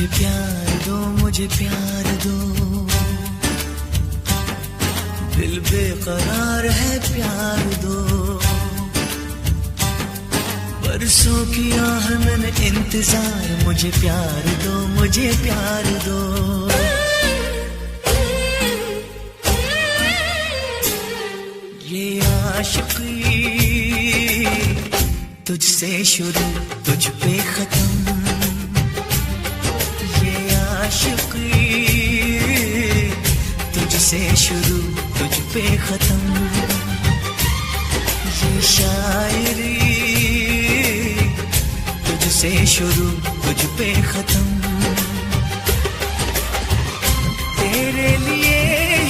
मुझे प्यार दो, मुझे प्यार दो, दिल बेकरार है, प्यार दो। बरसों किया है मैंने इंतजार, मुझे प्यार दो, मुझे प्यार दो। ये आशिकी तुझसे शुरू, तुझ पे खत्म। ये आशिकी तुझसे शुरू, तुझ पे खत्म। ये शायरी तुझसे शुरू, तुझ पे खत्म। तेरे लिए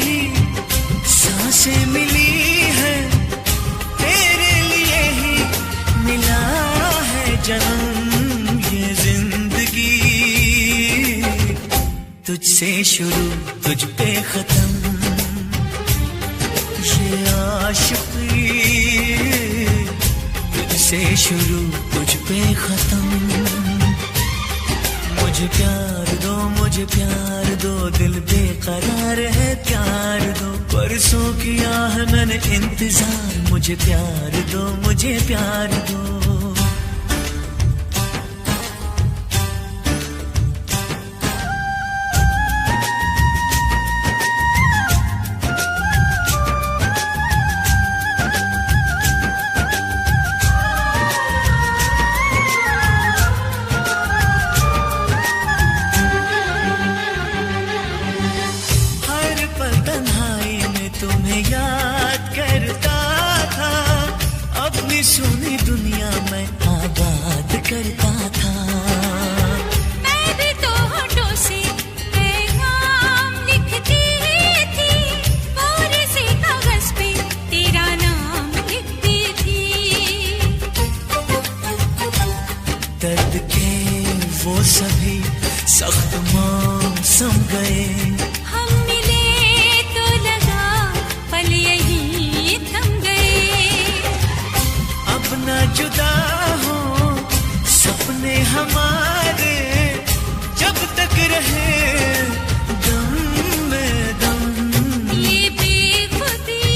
ही सांसें मिली है, तेरे लिए ही मिला है जन्म। ये जिंदगी तुझसे शुरू, तुझ पे खत्म। ये आशिकी तुझसे शुरू, तुझ पे खत्म। मुझे प्यार दो, मुझे प्यार दो, दिल बेकरार है, प्यार दो। बरसों किया है मैंने इंतजार, मुझे प्यार दो, मुझे प्यार दो। तुम्हें याद करता था, अपनी सुनी दुनिया में आबाद करता था। मैं भी तो होठों से पैगाम लिखती थी, और से कागज पे तेरा नाम लिखती थी। दर्द के वो सभी सख्त मौसम गए, जुदा हो सपने हमारे, जब तक रहे दम में दम। ये बेखुदी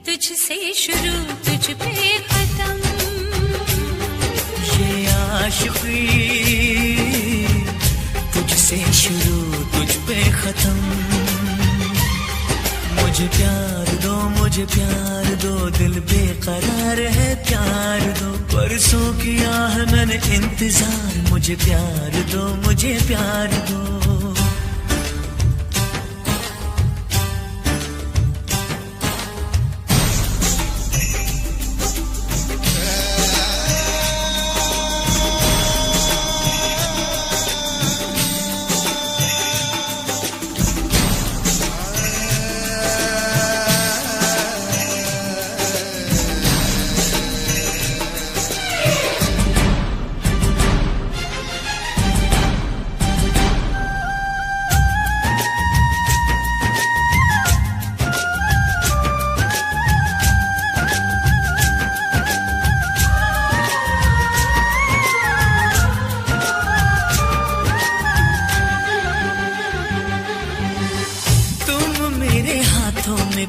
तुझसे शुरू, तुझ पे खत्म। ये आशिकी तुझसे शुरू, तुझ पे खत्म। मुझे प्यार दो, मुझे प्यार दो, दिल बेकरार है, प्यार दो। बरसों किया है मैंने इंतजार, मुझे प्यार दो, मुझे प्यार दो।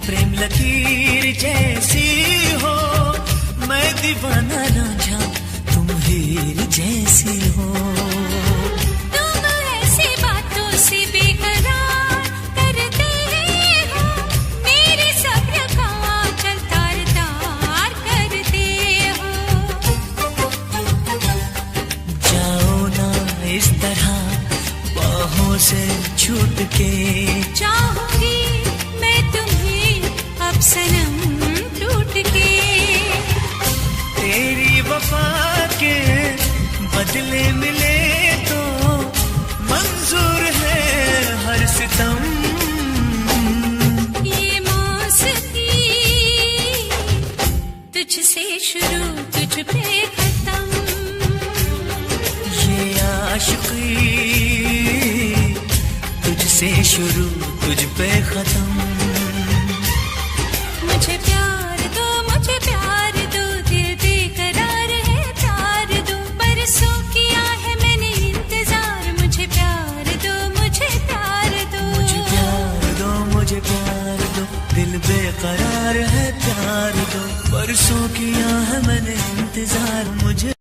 प्रेम लकीर जैसी हो, मैं दीवाना रांझा, तुम हीर जैसी हो। तुम ऐसी बातों से बेकरार करते हो, मेरे सब्र का आंचल तार-तार करते हो। जाओ ना इस तरह बाहों से छूट के, चाहूंगी सनम टूट के। तेरी वफा के बदले मिले तो मंजूर है हर सितम। ये मौसमी तुझसे शुरू, तुझ पे खत्म। ये आशिकी तुझसे शुरू, तुझ पे खत्म। मुझे प्यार दो, मुझे प्यार दो, दिल बेकरार है, प्यार दो। बरसों किया है मैंने इंतजार। परसों किया है मैंने इंतजार मुझे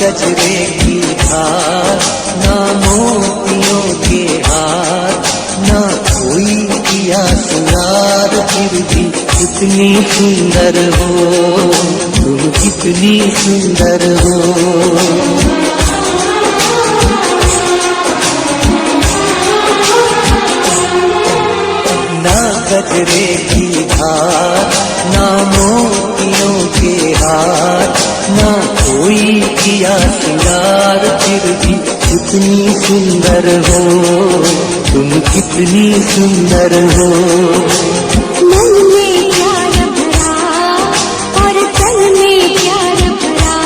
गजरे की धार, ना मोतियों के हार, ना कोई किया सिंगार, फिर भी कितनी सुंदर हो तुम, कितनी सुंदर हो। ना गजरे की धार, ना मोतियों के हार, ना कोई किया सिंगार, फिर भी कितनी सुंदर हो तुम, कितनी सुंदर हो। मन में प्यार भरा और तन में प्यार भरा,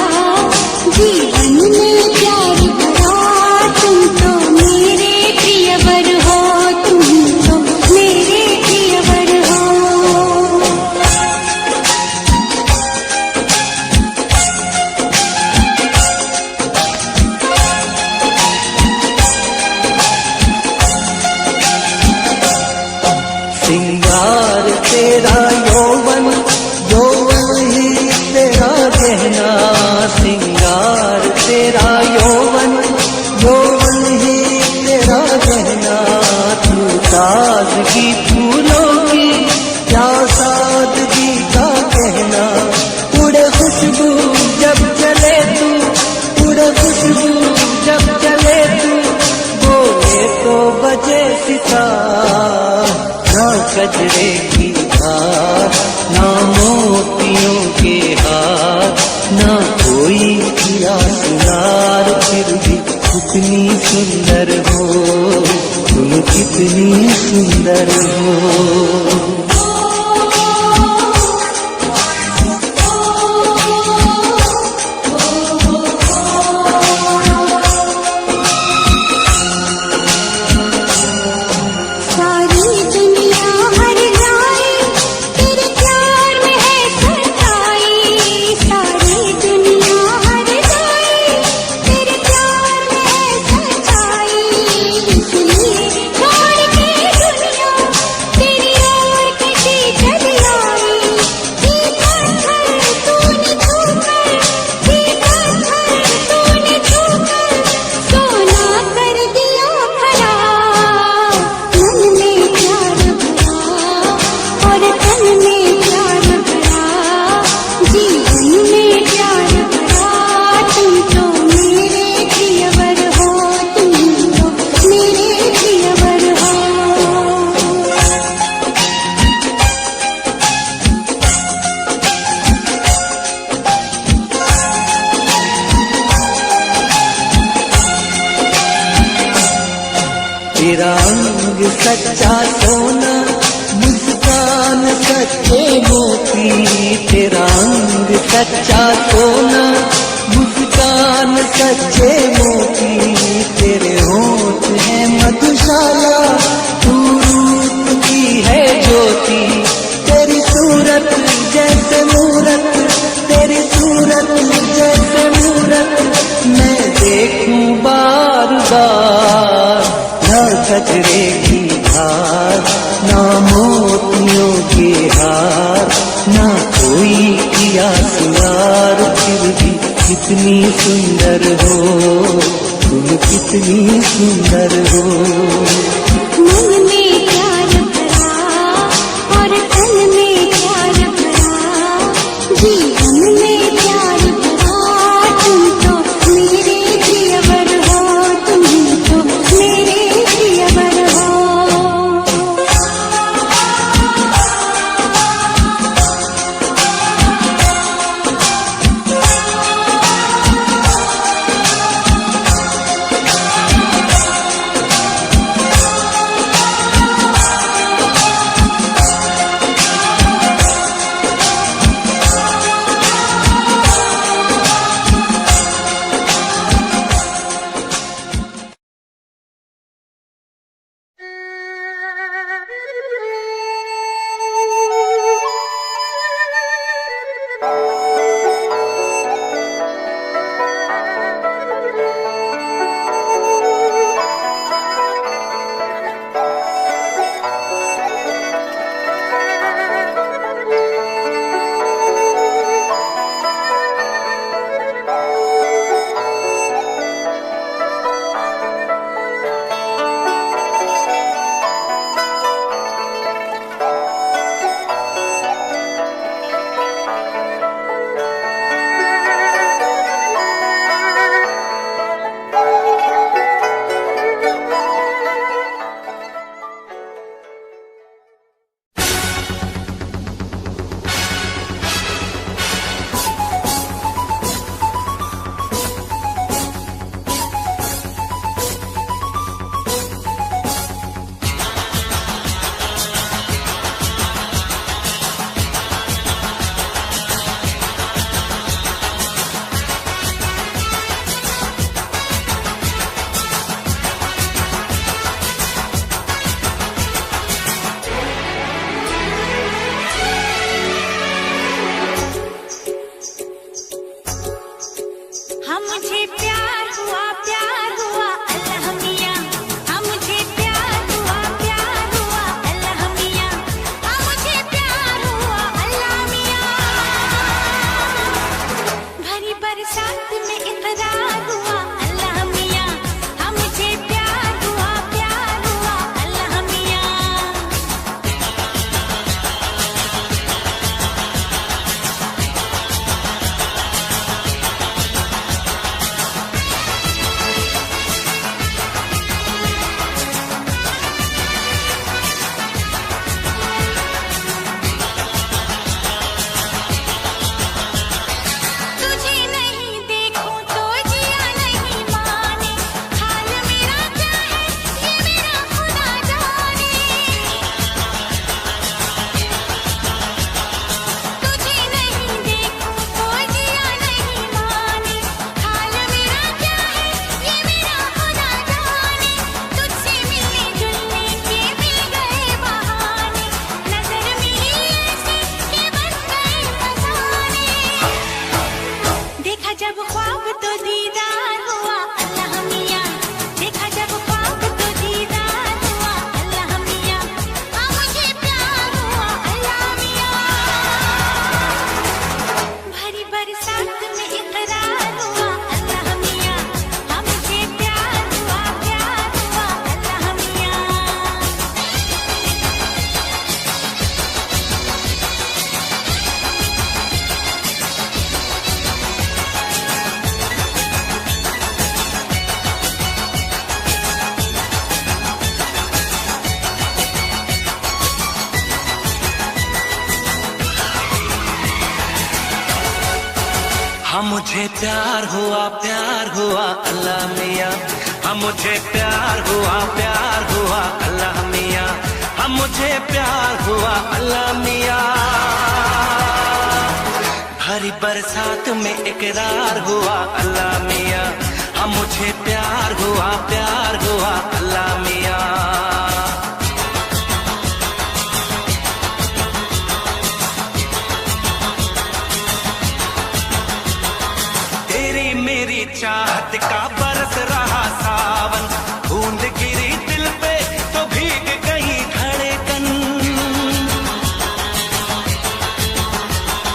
जीवन में प्यार भरा, तुम तो मेरे प्रियवर हो, तुम तो मेरे प्रियवर हो। सिंगार तेरा यौवन, यौवन ही तेरा गहना, सिंगार तेरा यौवन, यौवन ही तेरा गहना। तू ताजगी फूलों की, क्या सादगी का कहना। उड़े खुशबू जब चले तू, उड़े खुशबू जब चले तू, बोले तो बजे सितार। ना गजरे की धार, ना मोतियों के हार, ना कोई किया सिंगार, फिर भी कितनी सुंदर हो तुम, कितनी सुंदर हो। तेरा रंग सच्चा सोना, मुस्कान सच्चे मोती, तेरा रंग सच्चा सोना, मुस्कान सच्चे मोती। तेरे होठ है मधुशाला, तू रूप की है ज्योति, तेरी सूरत जैसे मूरत, तेरी सूरत जैसे मूरत, मैं देखूं बार बार। ना गजरे की धार, ना मोतियों के हार, ना कोई किया सिंगार, फिर भी कितनी सुंदर हो तुम, कितनी सुंदर हो। मन में प्यार भरा और तन में प्यार भरा, जीवन में प्यार भरा, तुम तो मेरे प्रियवर हो, तुम तो मेरे प्रियवर हो। हाँ मुझे प्यार हुआ अल्लाह मियाँ। हाँ मुझे प्यार हुआ अल्लाह मियाँ। हाँ मुझे प्यार हुआ अल्लाह मियाँ। हरी बरसात में इकरार हुआ अल्लाह मियाँ। हाँ मुझे प्यार हुआ अल्लाह मियाँ। चाहत का बरस रहा सावन, बूंद गिरी दिल पे तो भीग गई धड़कन।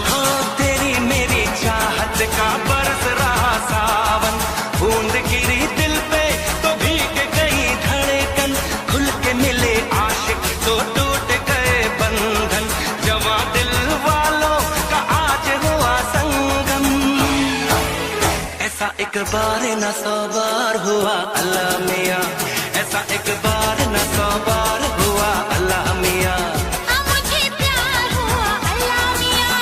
हाँ तेरी मेरी चाहत का बरस रहा सावन, बूंद गिरी दिल पे तो भीग गई धड़कन। खुल के मिले आशिक तो टूट गए बंधन, जवां दिल वालों का आज हुआ संगम। ऐसा एक बार न 100 बार हुआ अल्लाह मियाँ। ऐसा एक बार न 100 बार हुआ अल्लाह मियाँ। हाँ मुझे प्यार हुआ अल्लाह मियाँ।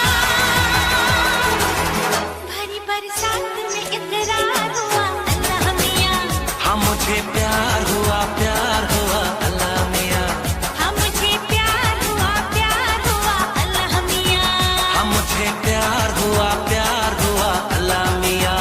भरी बरसात में इकरार हुआ अल्लाह मियाँ। हाँ मुझे प्यार हुआ अल्लाह मियाँ। हाँ मुझे प्यार हुआ अल्लाह मियाँ। हाँ मुझे प्यार हुआ अल्लाह मियाँ।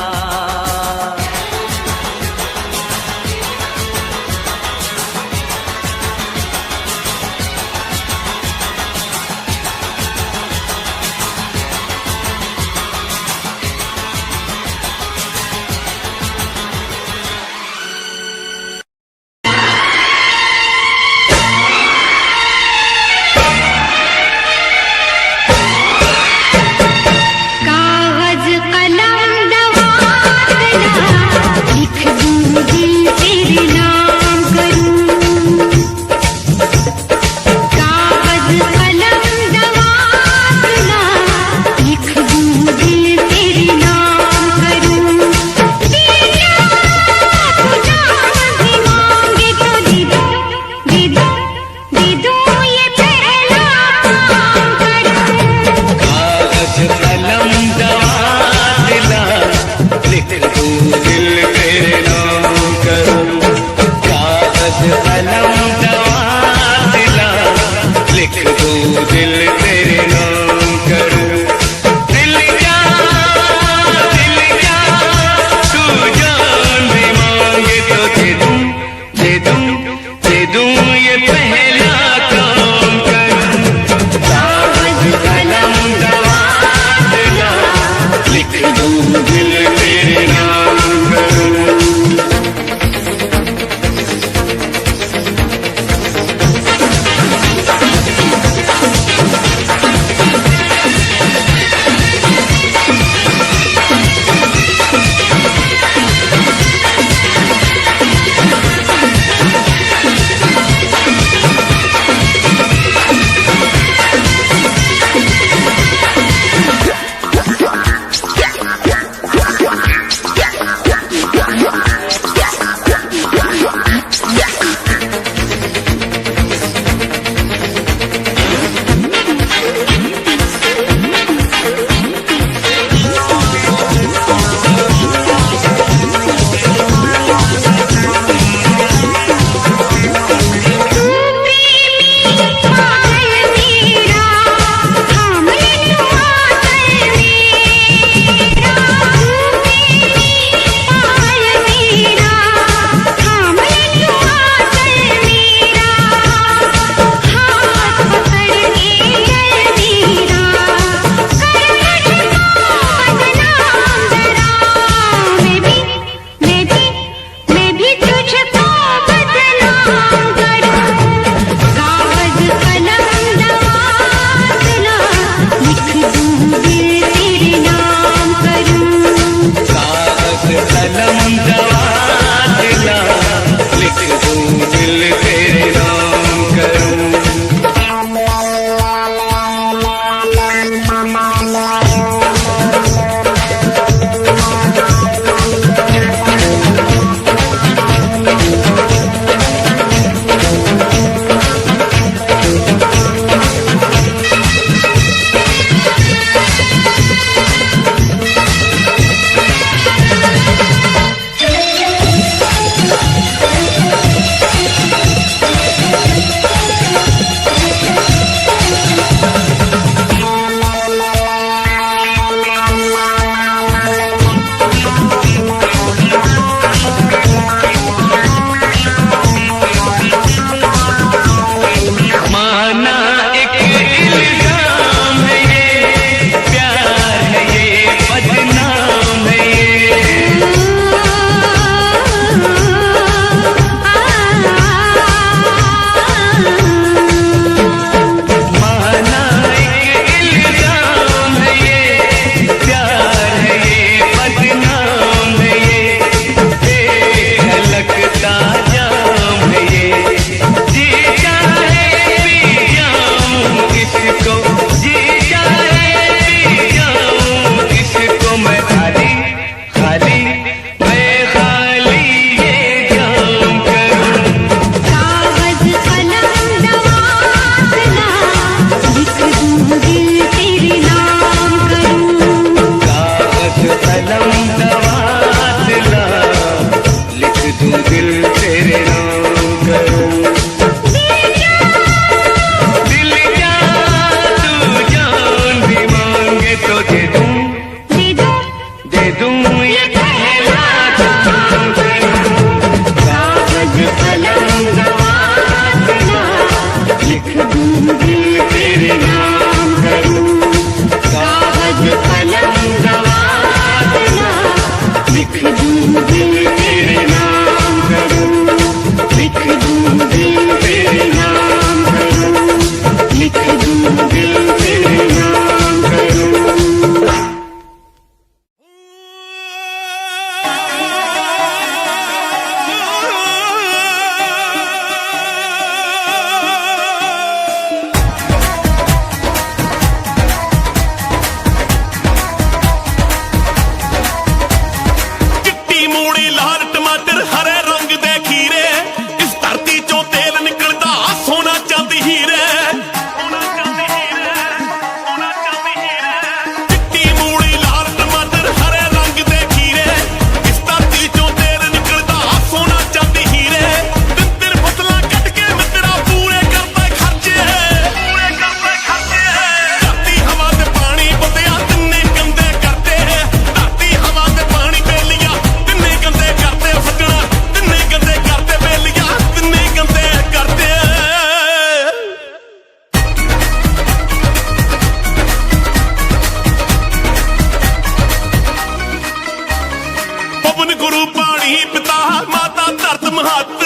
पानी पिता माता धरत महत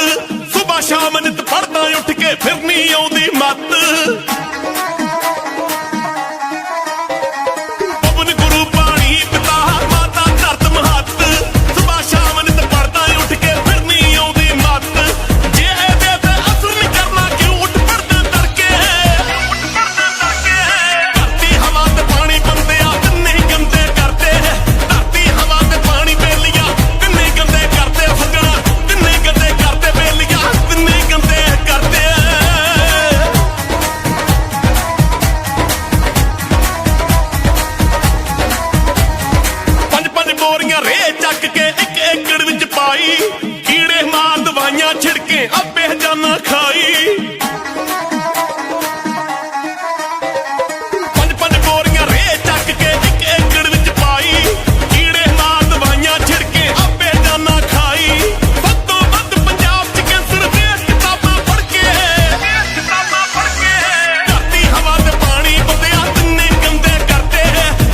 सुबह शाम नित पढ़दा उठ के फिर नहीं आउंदी मत पवन गुरु पानी पिता माता धरत महत सुबह शाम नित पढ़दा उठ के फिर नहीं आउंदी मत जे एदे ते असर नहीं करना क्यों उठ पड़दा तड़के धरती हवा ते पानी बंदे आ तिन्ने गंदे करते धरती हवा ते पानी बेलिया तिन्ने गंदे करते फगड़ा तिन्ने गंदे करते बेलिया तिन्ने गंदे करते पंज पंज बोरियां रे चक के एक एकड़ विच पाई कीड़े मार दवाइयां छिड़के आपे जाना खाई पंज पंज बोरियां रे चक के एक एकड़ विच पाई कीड़े मार दवाइयां छिड़के आपे जाना खाई ਵੱਧ ਤੋਂ ਵੱਧ ਪੰਜਾਬ ਚ ਕੈਂਸਰ ਦੀਆਂ ਕਿਤਾਬਾਂ ਪੜ੍ਹ ਕੇ ਧਰਤੀ ਹਵਾ ਤੇ ਪਾਣੀ ਬੰਦਿਆ ਤਿੰਨੇ ਗੰਦੇ ਕਰਦੇ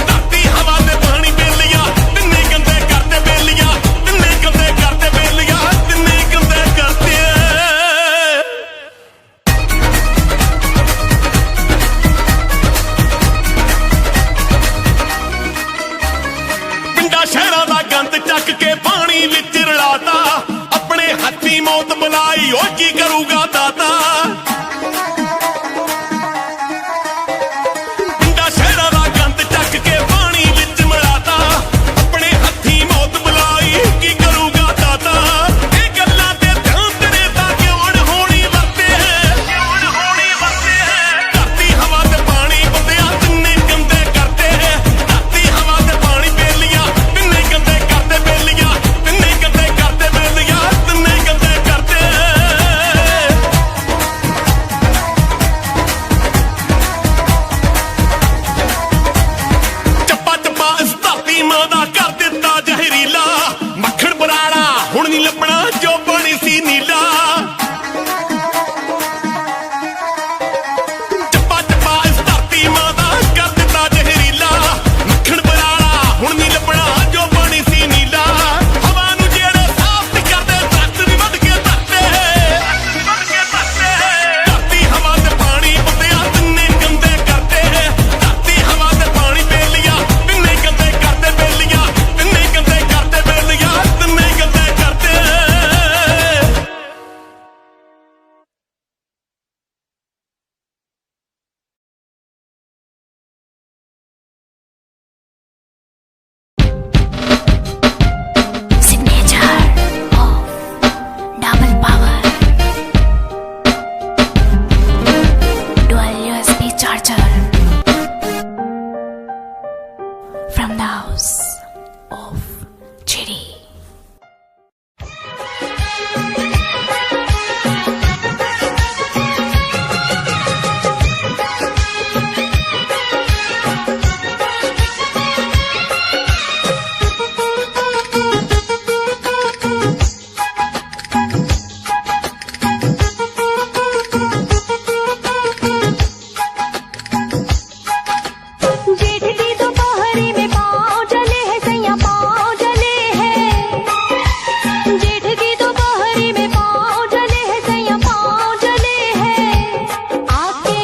ਧਰਤੀ ਹਵਾ ਤੇ ਪਾਣੀ ਬੇਲੀਆਂ ਤਿੰਨੇ ਗੰਦੇ ਕਰਦੇ ਬੇਲੀਆਂ ਤਿੰਨੇ ਗੰਦੇ ਕਰਦੇ ਬੇਲੀਆਂ ਤਿੰਨੇ ਗੰਦੇ ਕਰਦੇ ਪਿੰਡਾਂ ਸ਼ਹਿਰਾਂ ਦਾ ਗੰਦ ਚੱਕ ਕੇ ਪਾਣੀ ਵਿੱਚ ਰਲਾਤਾ ਆਪਣੇ ਹੱਥੀਂ ਮੌਤ ਬੁਲਾਈ ਓ ਕੀ ਕਰੂਗਾ ਦਾਤਾ ਪਿੰਡਾਂ ਸ਼ਹਿਰਾਂ ਦਾ ਗੰਦ ਚੱਕ ਕੇ ਪਾਣੀ ਵਿੱਚ ਮਿਲਾਤਾ ਆਪਣੇ ਹੱਥੀਂ ਮੌਤ ਬੁਲਾਈ ਕੀ ਕਰੂਗਾ ਦਾਤਾ ਇਹ ਗੱਲਾਂ ਤੇ ਧਿਆਨ ਤੇਰੇ ਤਾਂ ਕਿਉਂ ਹੋਣੀ ਵਰਤੇ ਧਰਤੀ ਹਵਾ ਤੇ ਪਾਣੀ ਬੰਦਿਆ ਤਿੰਨੇ ਗੰਦੇ ਕਰਦੇ ਧਰਤੀ ਹਵਾ ਤੇ ਪਾਣੀ ਬੇਲੀਆਂ ਤਿੰਨੇ ਗੰਦੇ ਕਰਦੇ ਬੇਲੀਆਂ ਤਿੰਨੇ ਗੰਦੇ ਕਰਦੇ ਬੇਲੀਆਂ ਤਿੰਨੇ ਗੰਦੇ ਕਰਦੇ ਚੱਪਾ ਚੱਪਾ ਇਸ ਧਰਤੀ ਮਾਂ ਦਾ ਕਰ ਦਿੱਤਾ ਜ਼ਹਿਰੀਲਾ ਮੱਖਣ ਬਰਾੜਾ ਹੁਣ ਨਹੀਂ ਲੱਭਣਾ ਜੋ ਪਾਣੀ ਸੀ ਨੀਲਾ ਚੱਪਾ ਚੱਪਾ ਇਸ ਧਰਤੀ ਮਾਂ ਦਾ ਕਰ ਦਿੱਤਾ ਜ਼ਹਿਰੀਲਾ ਮੱਖਣ ਬਰਾੜਾ ਹੁਣ ਨਹੀਂ ਲੱਭਣਾ ਜੋ ਪਾਣੀ ਸੀ ਨੀਲਾ ਹਵਾ ਨੂੰ ਜਿਹੜੇ ਸਾਫ਼ ਨਹੀਂ ਕਰਦੇ ਦਰਖਤ ਵੀ ਵੱਢ ਕੇ ਧਰਤੇ ਧਰਤੀ ਹਵਾ ਤੇ ਪਾਣੀ ਬੰਦਿਆ ਤਿੰਨੇ ਗੰਦੇ ਕਰਦੇ ਧਰਤੀ ਹਵਾ ਤੇ ਪਾਣੀ ਬੇਲੀਆਂ ਤਿੰਨੇ ਗੰਦੇ ਕਰਦੇ ਬੇਲੀਆਂ ਤਿੰਨੇ ਗੰਦੇ ਕਰਦੇ ਬੇਲੀਆਂ ਤਿੰਨੇ ਗੰਦੇ ਕਰਦੇ Signature of double power dual USB charger from the house of Chiri. जेठ की दोपहरी में पाँव जले हैं सैया पाँव जले हैं जेठ की दोपहरी में पाँव जले हैं सैया पाँव जले हैं आके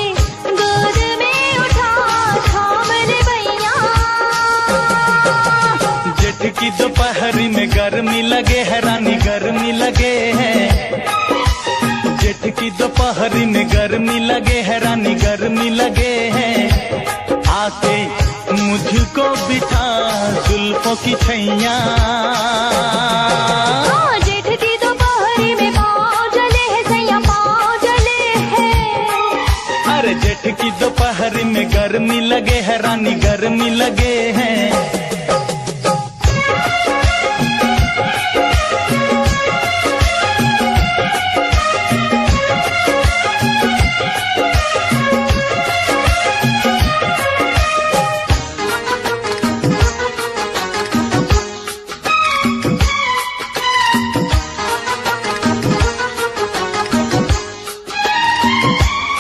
गोद में उठा थाम ले भैया जेठ की दोपहरी में गर्मी लगे है रानी गर्मी लगे है जेठ की दोपहरी में गर्मी लगे है रानी गर्मी लगे है आके मुझको बिठा जुल्फों की छैया जेठ की दोपहरी में पाँव जले हैं सैया पाँव जले हैं अरे जेठ की दोपहरी में गर्मी लगे है रानी गर्मी लगे है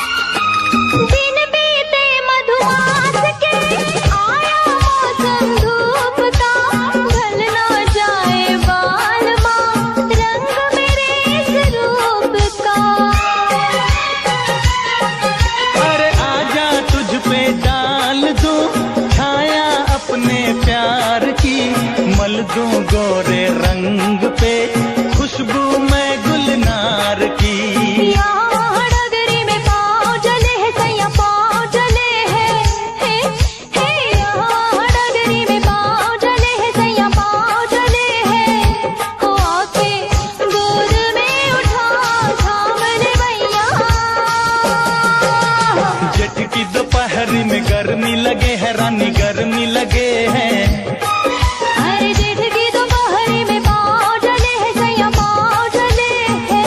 दिन बीते मधुमास के आया मौसम धूप दूं गोरे रंग पे खुशबू मैं गुलनार की। यहाँ डगरी में पाँव जले है सैया पाँव जले है यहाँ डगरी में पाँव जले है सैया पाँव जले है। हो आके गोद में उठा थामने भैया। जेठ की दोपहरी में गर्मी लगे है रानी गर्मी लगे हैं। अरे जेठ की दोपहरी में पाँव जले है सैया पाँव जले है।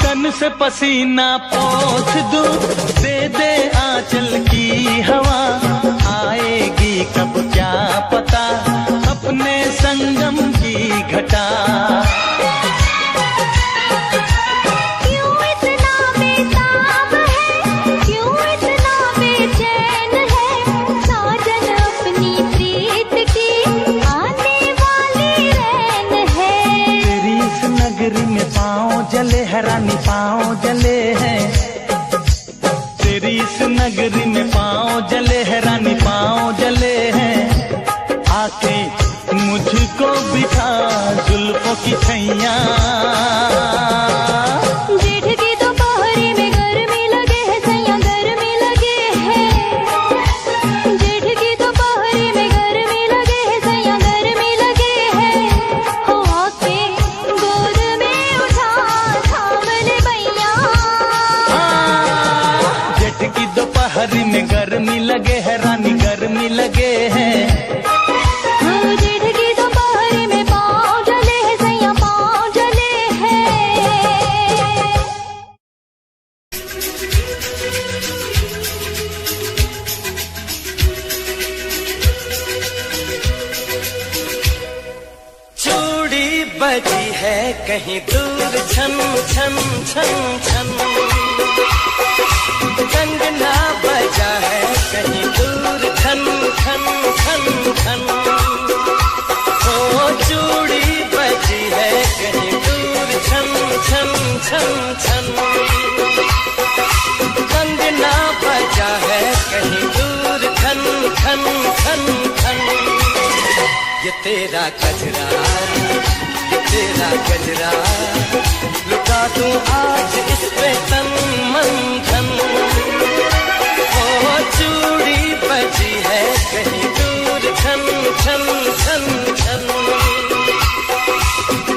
तन से पसीना पोंछ दूं दे दे आंचल की हवा। आएगी कब क्या पता अपने संगम की घटा। क्यों इतना बेताब है क्यों इतना बेचैन है साजन अपनी प्रीत की आने वाली रैन है। तेरी इस नगरी में पाँव जले है रानी पाँव जले हैं। तेरी इस नगरी में पाँव जले है रानी पाँव जले हैं। आके मुझको बिठा जुल्फों की छैया। जेठ की दोपहरी में गर्मी लगे है सैया गर्मी लगे है। जेठ की दोपहरी में गर्मी लगे है सैया गर्मी लगे है। हो आके गोद में उठा थामने भैया। जेठ की दोपहरी में गर्मी लगे है रानी गर्मी लगे हैं। जेठ की दोपहरी में पाँव जले है सैया पाँव जले है। चूड़ी बजी है कहीं दूर छन छन छन छन। कंगना बजा है कहीं दूर खन खन खन खन। ओ चूड़ी बजी है कहीं दूर छन छन छन छन। कंगना बजा है कहीं दूर खन खन खन खन। ये तेरा गजरा ये तेरा गजरा लुटा दूं आज इस पे तन मन धन। ओ चूड़ी बजी है कहीं दूर छन छन छन छन।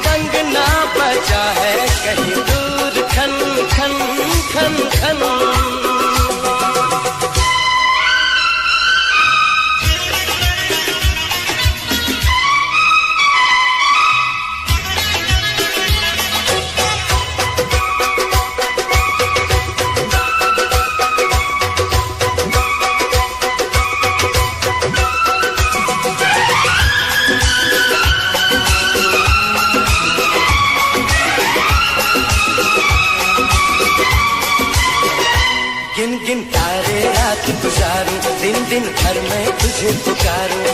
कंगना बजा है कहीं दूर खन खन खन खन। गिन गिन तारे रात गुजारूं दिन दिन भर में तुझे पुकारूं।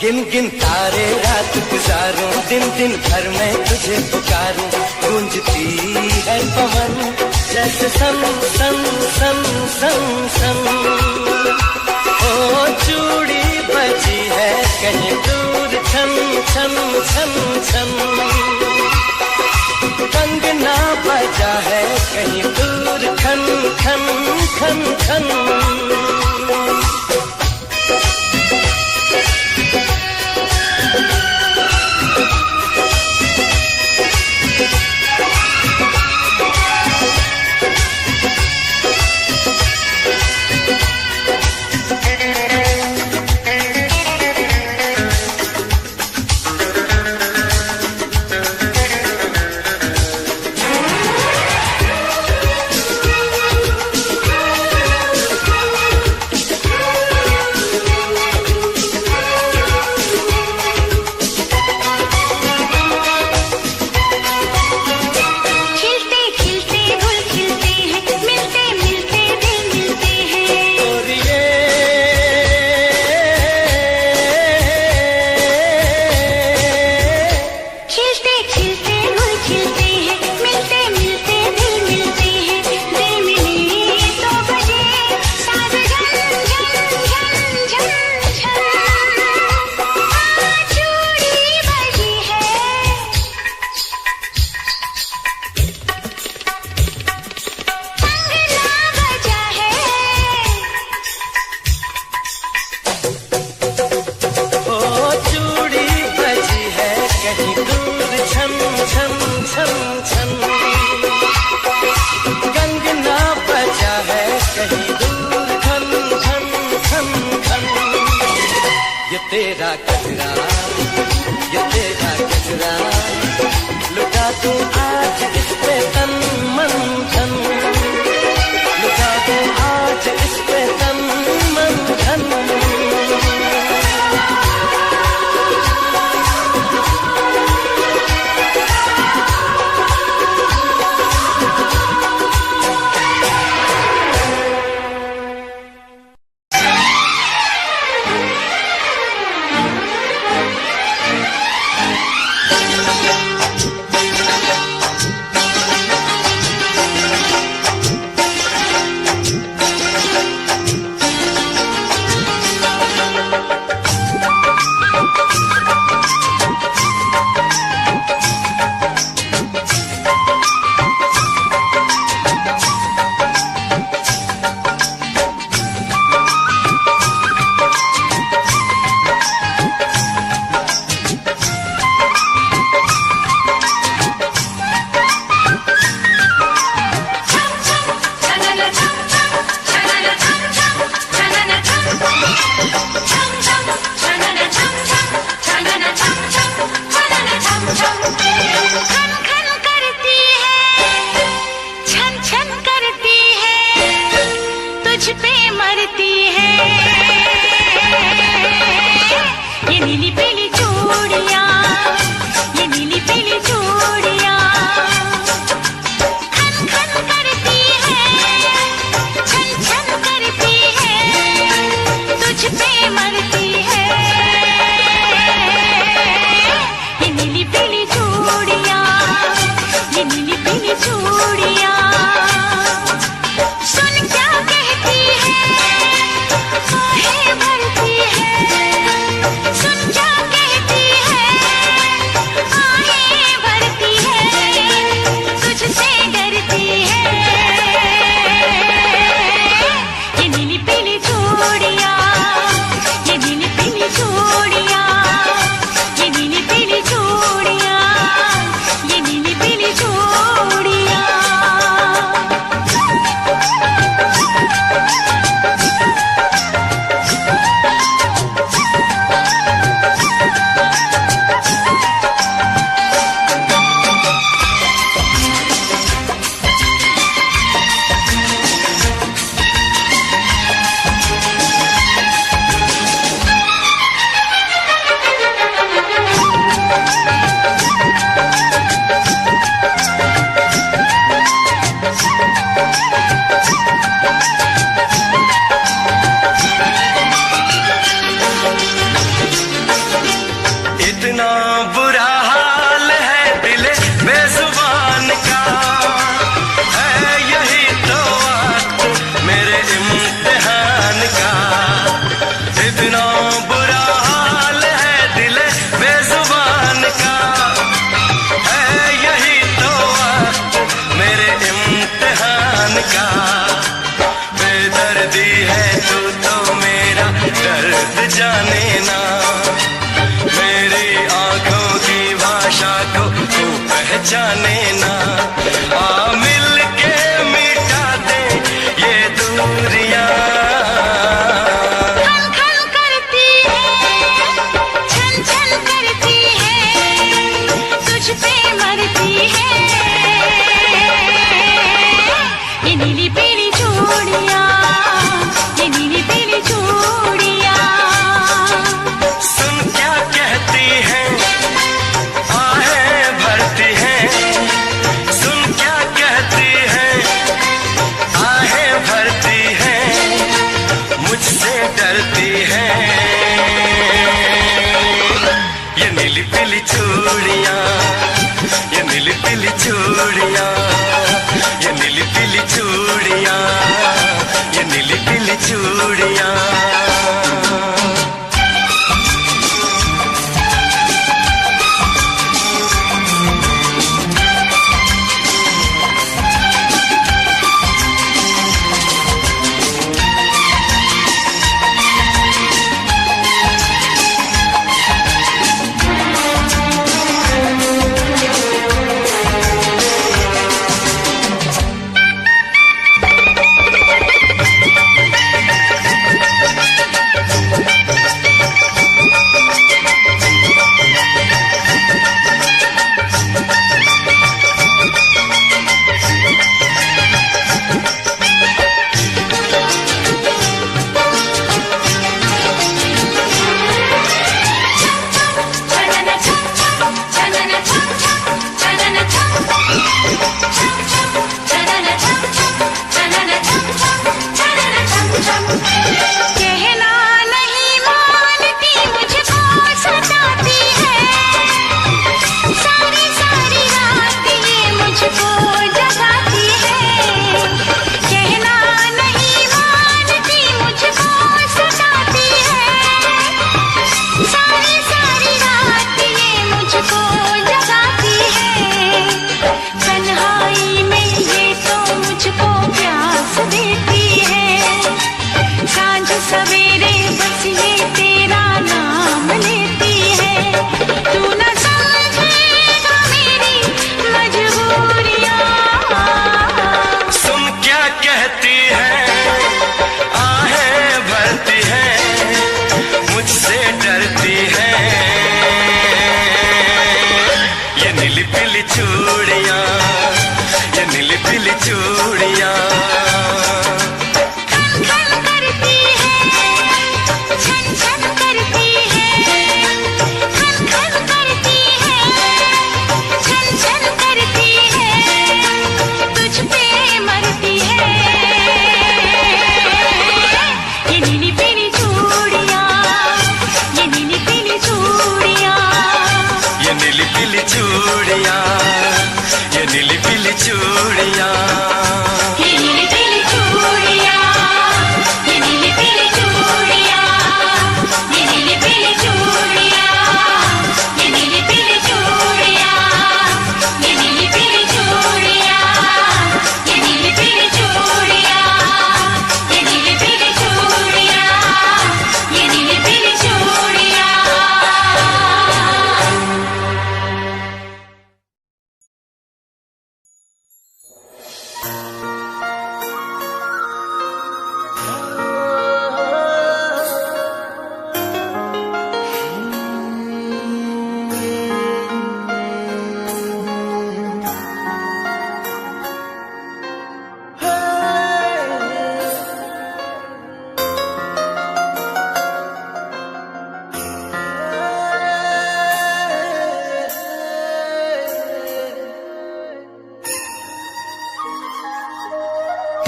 गिन गिन तारे रात गुजारूं दिन दिन भर में तुझे पुकारूं। गूंजती है पवन जैसे सन सन सन सन सन। ओ चूड़ी बजी है कहीं दूर छन छन छन छन। कंगना बजा है कहीं दूर खन खन खन खन। ये तेरा कचरा, ये तेरा कचरा, लुटा दूं आज इस पे तन मन धन, लुटा दूं आज इस पे तन मन धन। जाने ना मेरी आंखों की भाषा को तू पहचाने ना। आ मिल के मिटा दे ये दूरियां। ये नीली पीली चूड़ियां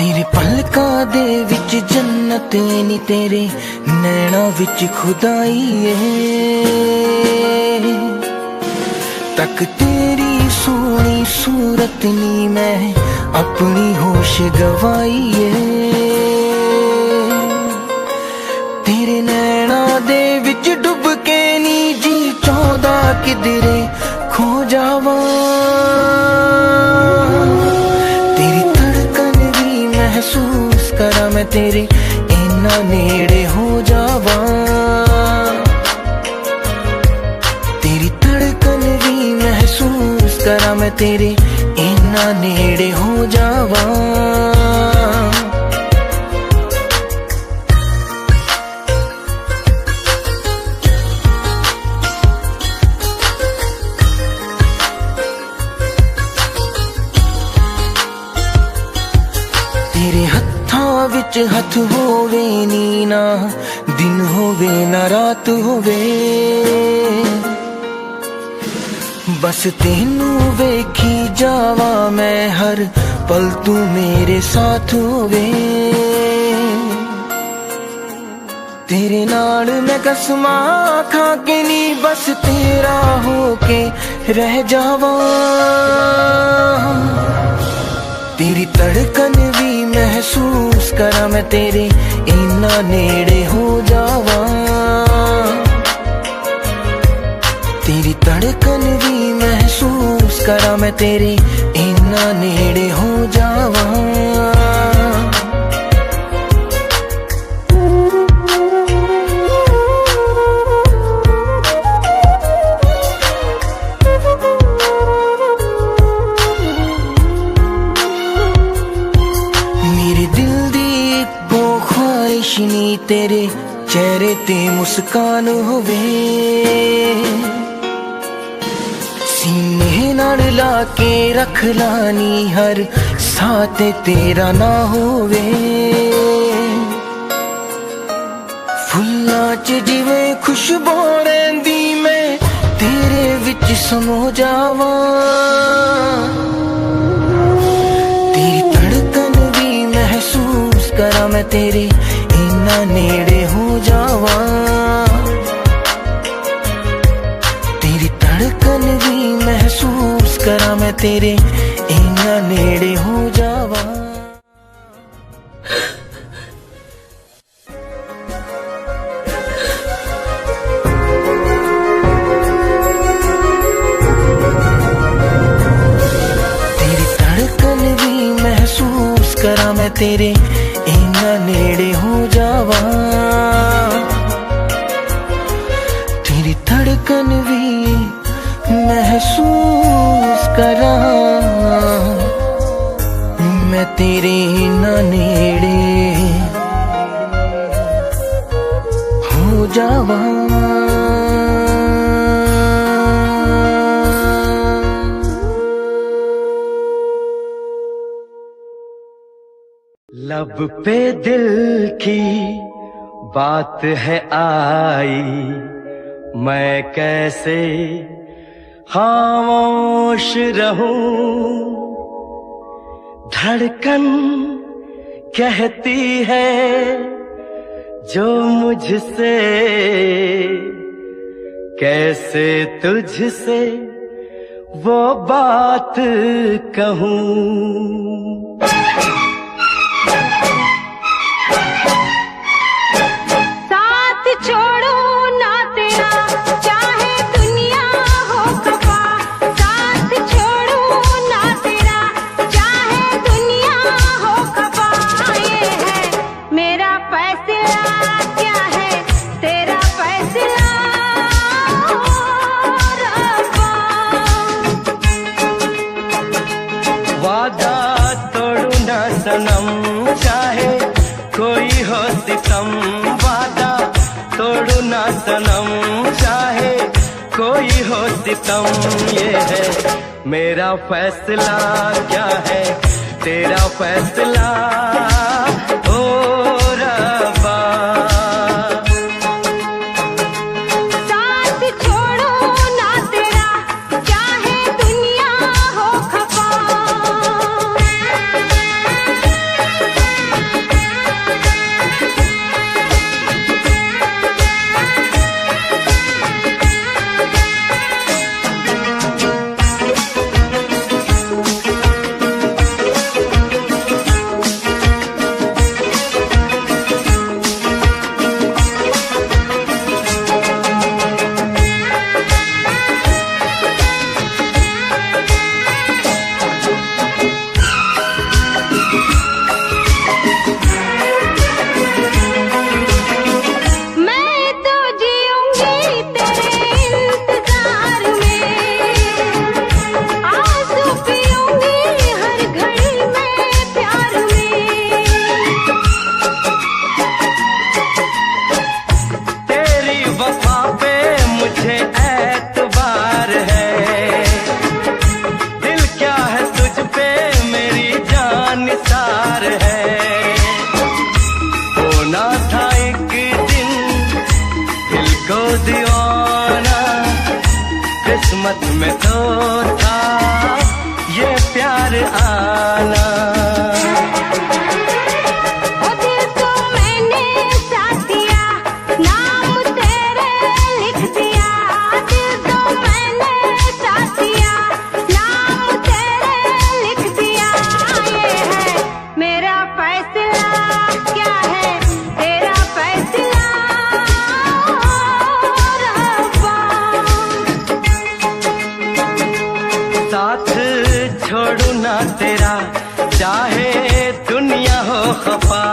तेरे पलकां दे विच जन्नत नी तेरे नैना विच खुदाई है तक तेरी सोनी सूरत नी मैं अपनी होश गवाई है तेरे नैना दे विच डुब के नी जी चौदा किधरे खो जावा तेरी धड़कन भी महसूस करा मैं तेरे इन्ना नेड़े हो जावा तेरी धड़कन भी महसूस करा मैं तेरे इन्ना नेड़े हो जावा तेरे हत्थां विच हथ होवे नी ना दिन होवे ना रात होवे बस तेनू वेखी जावा मैं हर पल तू मेरे साथ होवे तेरे नाल मैं कसमा खा के नी बस तेरा होके रह जावा तेरी धड़कन भी महसूस करा मैं तेरे इन्ना नेड़े हो जावा तेरी धड़कन भी महसूस करा मैं तेरे इन्ना नेड़े हो जावा तेरे चेहरे ते मुस्कान होवे सीने नाल ला के रख लानी हर साथ तेरा ना होवे फुल्लां च जिवें खुशबू रहिंदी मैं तेरे विच समो जावा तेरी धड़कन भी महसूस करा मैं तेरे इन्ना नेड़े हो जावा तेरी धड़कन भी महसूस करा मैं तेरे इन्ना नेड़े हो जावा तेरी धड़कन भी महसूस करा मैं तेरे इन्ना नेड़े हो जावा तेरी धड़कन भी महसूस करा मैं तेरे इन्ना नेड़े हो जावा लब पे दिल की बात है आई मैं कैसे खामोश रहूं धड़कन कहती है जो मुझसे कैसे तुझसे वो बात कहूं छोड़ो ना तेरा चाहे दुनिया हो खफा साथ छोड़ो ना तेरा चाहे दुनिया हो खफा ये है मेरा फैसला क्या है तेरा फैसला रब्बा वादा तोड़ू ना सनम चाहे कोई हो सितम वादा तोड़ू ना सनम चाहे कोई हो सितम ये है मेरा फैसला क्या है तेरा फैसला ओ रब्बा साथ छोड़ो ना तेरा चाहे दुनिया हो खफा तुझे एतबार है, दिल क्या है तुझ पे मेरी जान निसार है। होना था एक दिन दिल को दीवाना, किस्मत में तो था ये प्यार आना। साथ छोड़ू ना तेरा चाहे दुनिया हो खफा।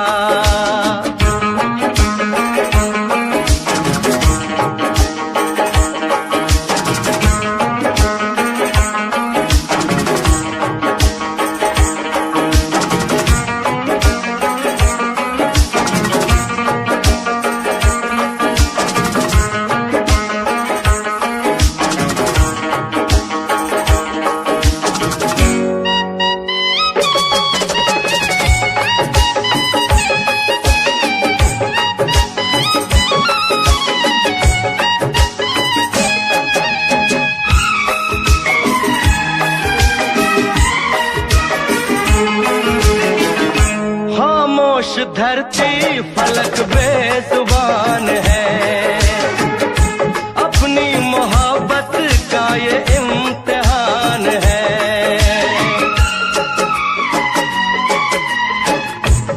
खामोश धरती फलक बेजुबान है, अपनी मोहब्बत का ये इम्तिहान है।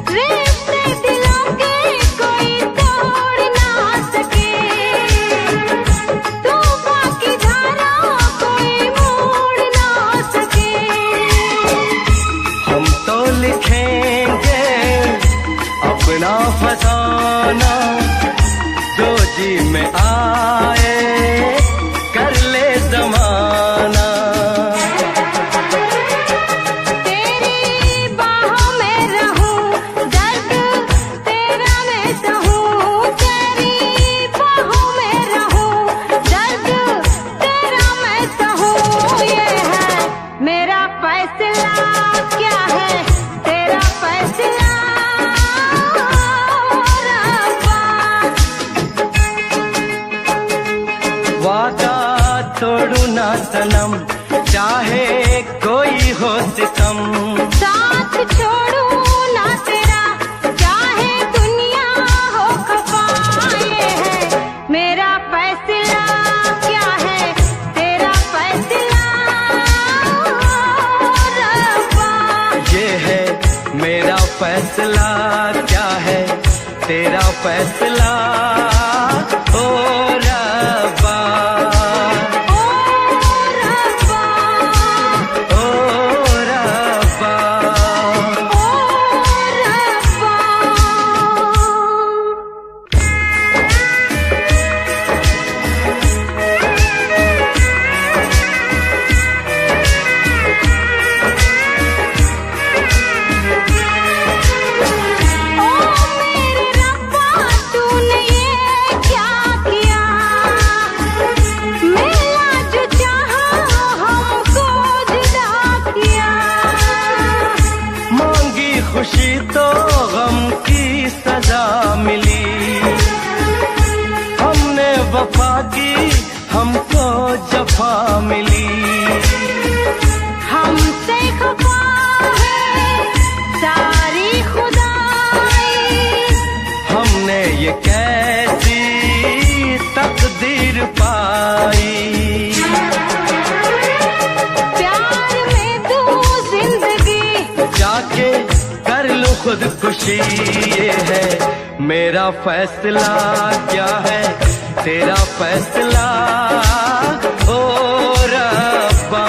रिश्ते दिलों के कोई तोड़ ना सके, तूफान की धारा कोई मोड़ ना सके। हम तो लिखेंगे अपना फसाना, जो जी में आए कर ले जमाना। तेरी बाहों में रहूं, दर्द तेरा मैं सहूं। तेरी बाहों में रहूं, दर्द तेरा मैं सहूं। ये है मेरा फैसला, क्या है तेरा फैसला। वादा तोड़ू ना सनम, चाहे कोई हो सितम। साथ छोड़ू ना तेरा चाहे दुनिया हो खफा। ये है मेरा फैसला, क्या है तेरा फैसला रब्बा। ये है मेरा फैसला, क्या है तेरा फैसला ओ रब्बा। खुशी तो गम की सजा मिली, हमने वफा की हमको जफा मिली। हमसे खफा है सारी खुदाई, हमने ये कैसी तकदीर पाई। प्यार में तू जिंदगी जाके कर लो खुदकुशी, ये है मेरा फैसला, क्या है तेरा फैसला ओ रब्बा।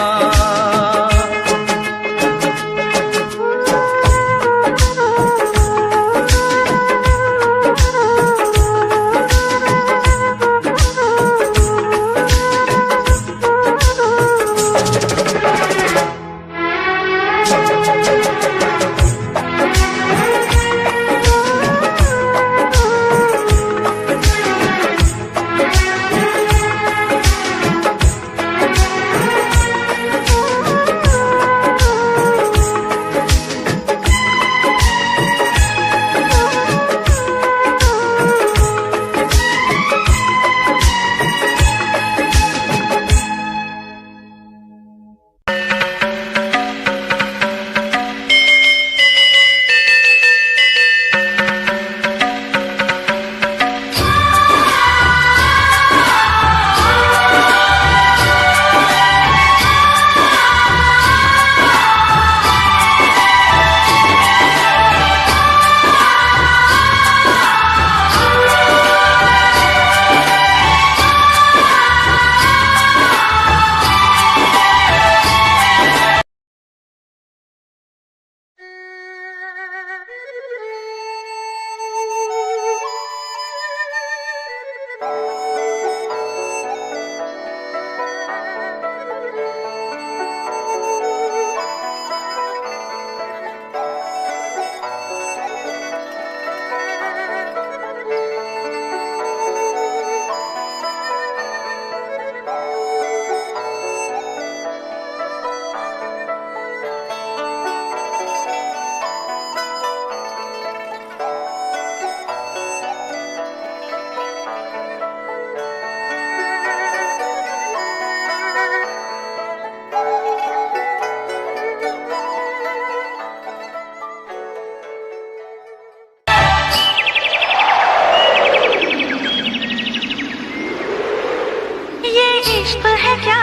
इश्क है क्या,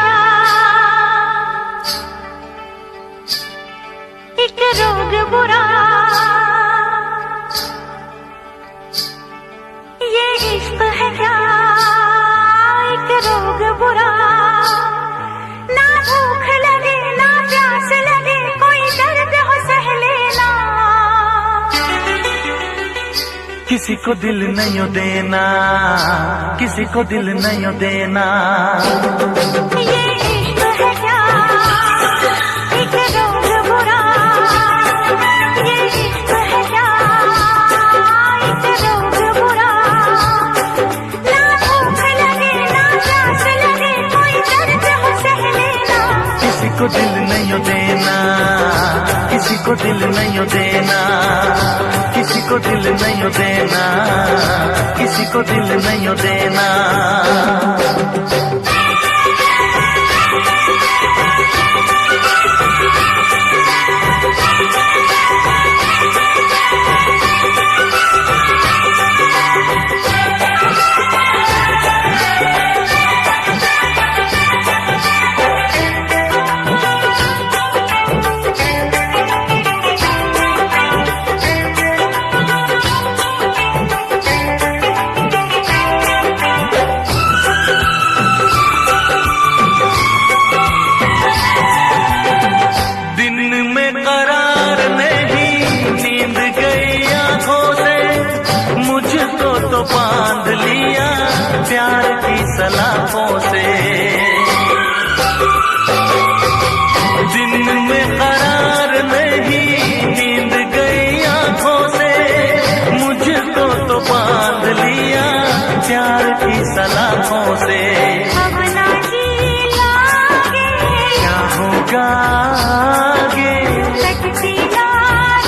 एक रोग बुरा, ये इश्क है क्या, एक रोग बुरा, ना भूख लगे ना प्यास लगे, कोई दर्द हो सह लेना, किसी को दिल नहीं देना, किसी को दिल नहीं देना। ये इश्क है क्या, एक रोग बुरा, ये इश्क है क्या, एक रोग बुरा, ना भूख लगे ना प्यास लगे, कोई दर्द हो सह लेना, किसी को दिल नहीं देना, किसी को दिल नहीं देना, किसी को दिल नहीं देना, किसी को दिल नहीं देना। बांध लिया प्यार की सलाखों से, दिन में करार नहीं नींद गई आंखों से, मुझको तो बांध लिया प्यार की सलाखों से। अब ना जी लागे क्या होगा आगे, कटती ना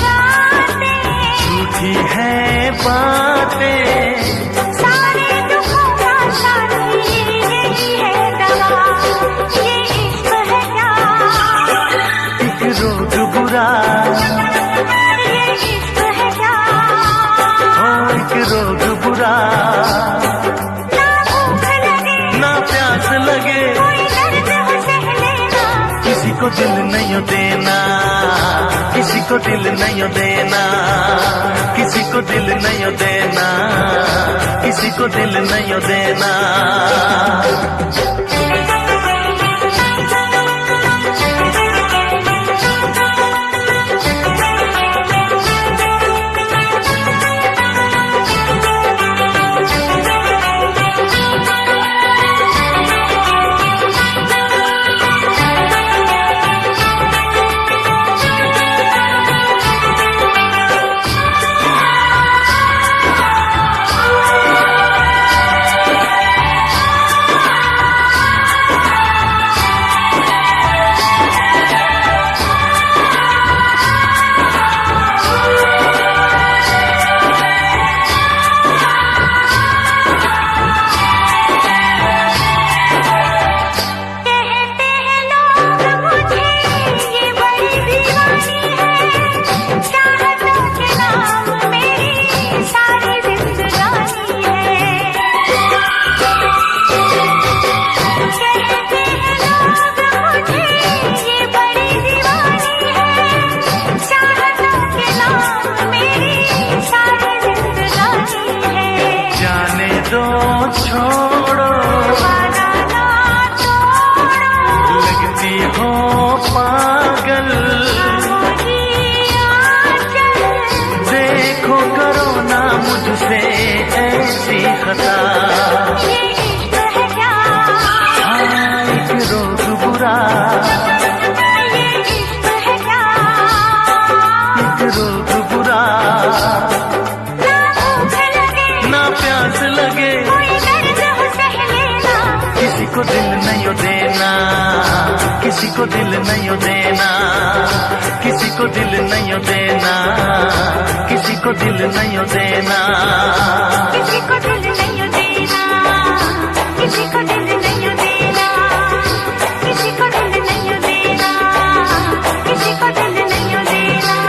रातें, झूठी है बातें, ये इश्क है क्या, एक रोग बुरा, ना भूख लगे ना प्यास लगे, कोई दर्द हो सह लेना, किसी को दिल नहीं देना, किसी को दिल नहीं देना, किसी को दिल नहीं देना, किसी को दिल नहीं देना। को दिल नहीं देना, किसी को दिल नहीं देना, किसी को दिल नहीं देना, किसी को दिल नहीं देना, किसी को दिल नहीं देना, किसी को दिल नहीं देना, किसी को दिल नहीं देना, किसी को दिल नहीं देना।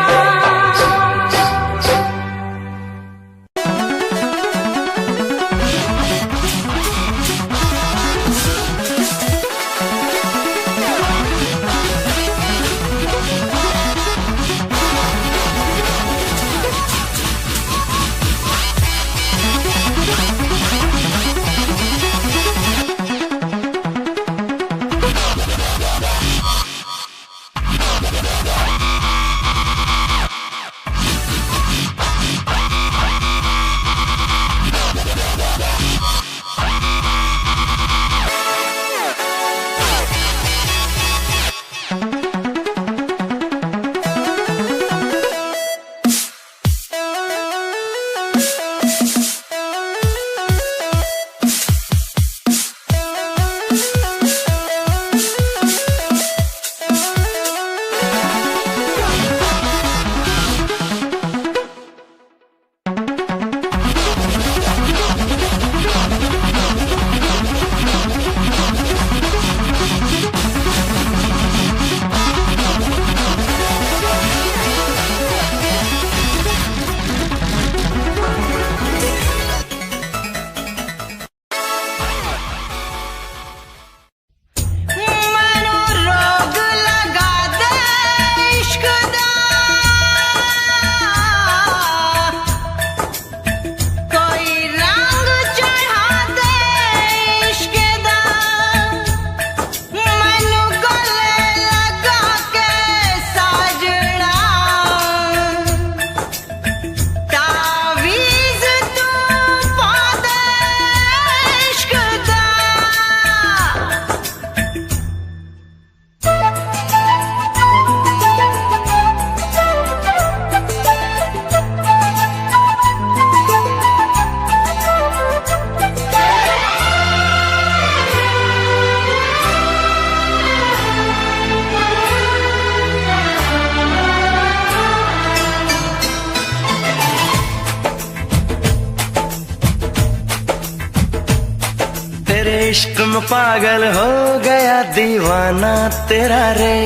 इश्क में पागल हो गया दीवाना तेरा रे।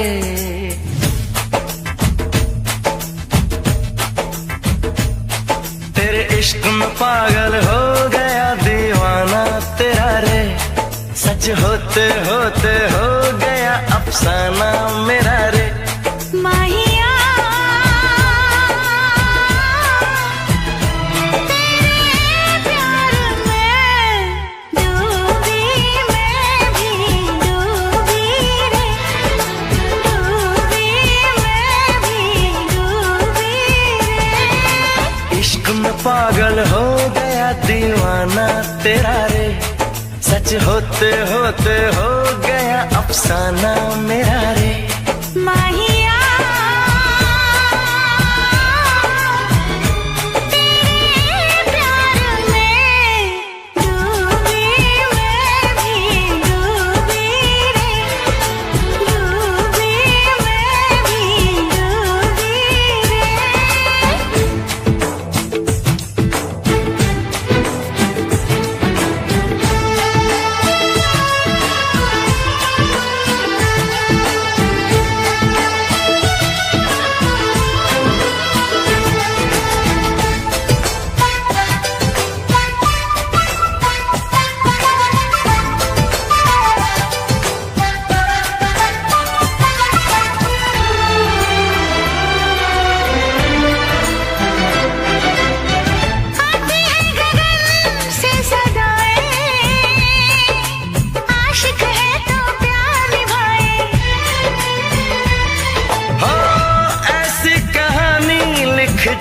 तेरे इश्क में पागल हो गया दीवाना तेरा रे। सच होते होते हो गया अफसाना मेरा रे। माहिया पागल हो गया दीवाना तेरा रे। सच होते होते हो गया अफसाना मेरा रे। माहिया तेरे प्यार में डूबी मैं भी डूबी रे। डूबी मैं भी डूबी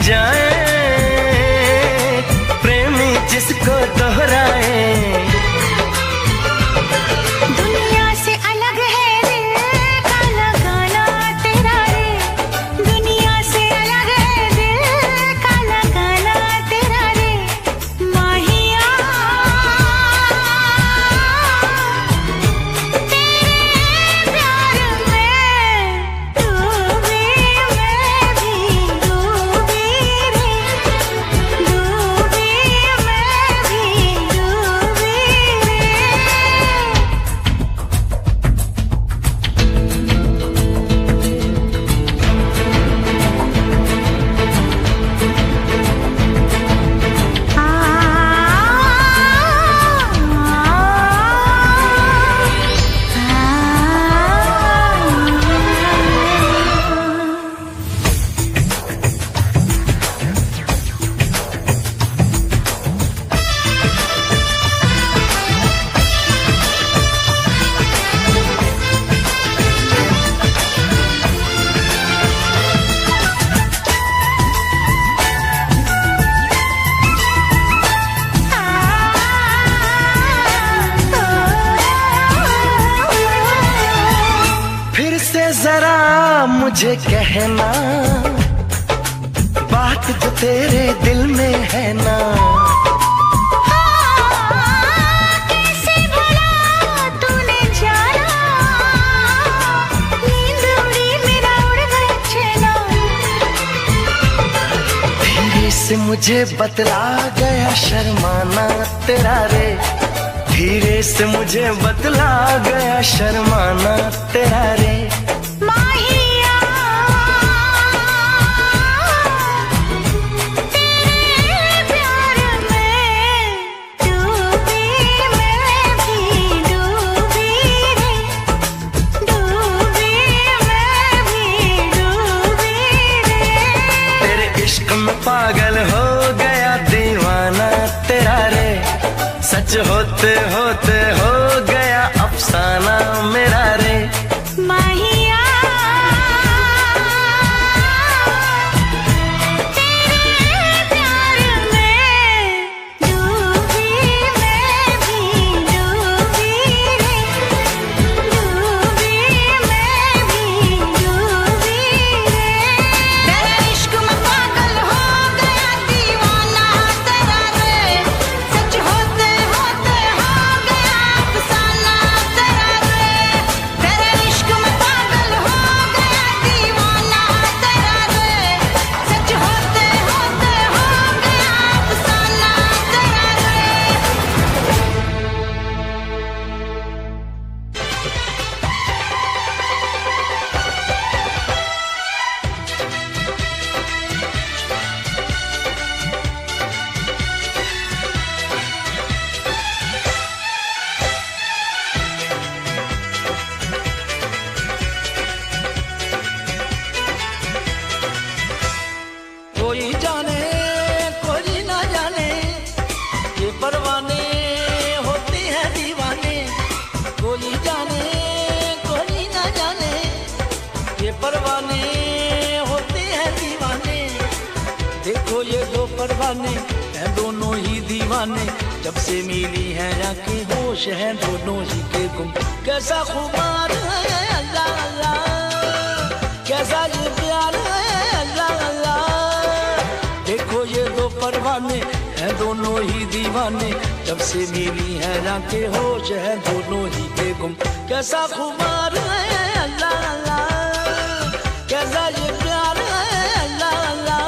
जाए प्रेमी जिसको दोहराए। दुनिया से अलग है दिल का लगाना तेरा रे। दुनिया से अलग है दिल का लगाना तेरा रे। माहिया तेरे प्यार में डूबी मैं भी डूबी रे। डूबी मैं भी डूबी रे। फिर से जरा मुझे कहना बात जो तेरे दिल में है ना। कैसे भला तूने जाना। नींद उड़ी मेरा उड़ गया चैना। धीरे से मुझे बतला गया शर्माना तेरा रे। धीरे से मुझे बतला गया शर्माना तेरा रे। माहिया तेरे प्यार में डूबी मैं भी डूबी रे। डूबी मैं भी डूबी रे। तेरे इश्क में पागल हो गया दीवाना तेरा रे। सच होते होते हो गया अफसाना मेरा रे। माहिया तेरे प्यार में डूबी मैं भी डूबी रे। डूबी मैं भी डूबी रे। तेरे इश्क में पागल हो गया दीवाना तेरा रे। सच होते होते हो गया अफसाना तेरा रे। परवाने हैं दोनों ही दीवाने, जब से मिली है आंखें होश है दोनों ही के गुम। कैसा खुमार है अल्लाह अल्लाह, कैसा ये प्यार है अल्लाह अल्लाह। देखो ये दो परवाने हैं दोनों ही दीवाने, जब से मिली है आंखें होश है दोनों ही के गुम। कैसा खुमार है अल्लाह अल्लाह, कैसा ये प्यार है अल्लाह अल्लाह।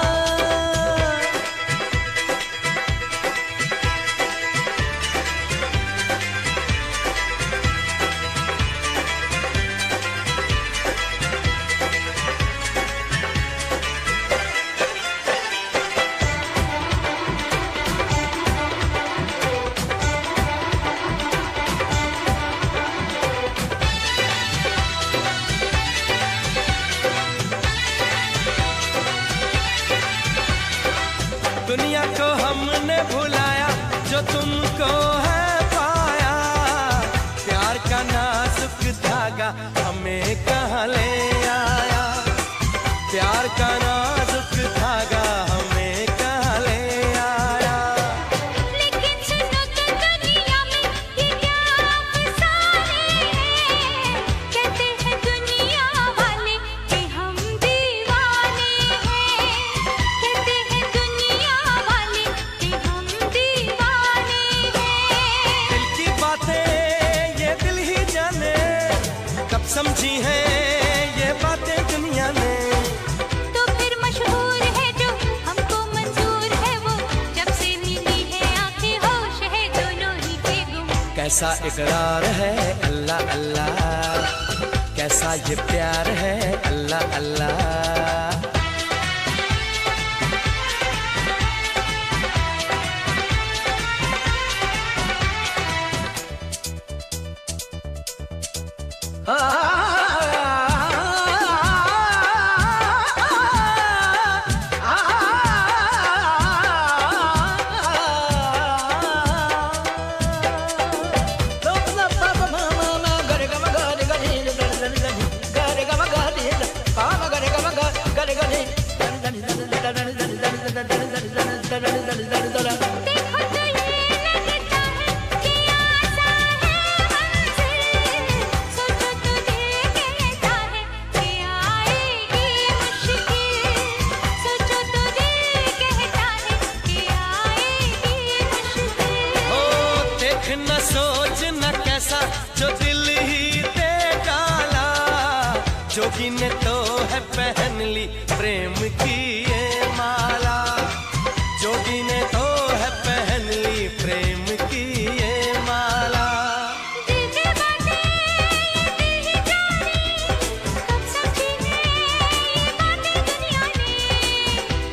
दुनिया को हमने भुलाया जो तुमको है पाया, प्यार का नाजुक धागा हमें कहाँ ले आया, प्यार का नाजुक धागा हमें कहाँ ले आया। लेकिन सुनो तो दुनिया में ये क्या अफसाने हैं, कहते हैं दुनिया वाले कि हम दीवाने हैं, कहते हैं दुनिया वाले कि हम दीवाने हैं। दिल की बातें ये दिल ही जाने, कब समझी है ये बातें दुनिया ने। तो फिर मशहूर है जो हमको मंजूर है वो, जब से मिली है आंखें होश है दोनों ही के गुम। कैसा इकरार है अल्लाह अल्लाह, कैसा ये प्यार है अल्लाह अल्लाह। देखो तो ये लगता है कि आसा है मंजिल, सोचो तो दिल कहता है कि आएगी मुश्किल, सोचो तो दिल कहता है कि आएगी मुश्किल। ओ देख न सोच न कैसा जो दिल ही दे डाला, जोगी ने तो है पहन ली प्रेम की ये माला, जोगी ने तो है पहन ली प्रेम की ये माला। दिल के बातें ये दिल ही जाने, कब समझी है ये बातें दुनिया ने।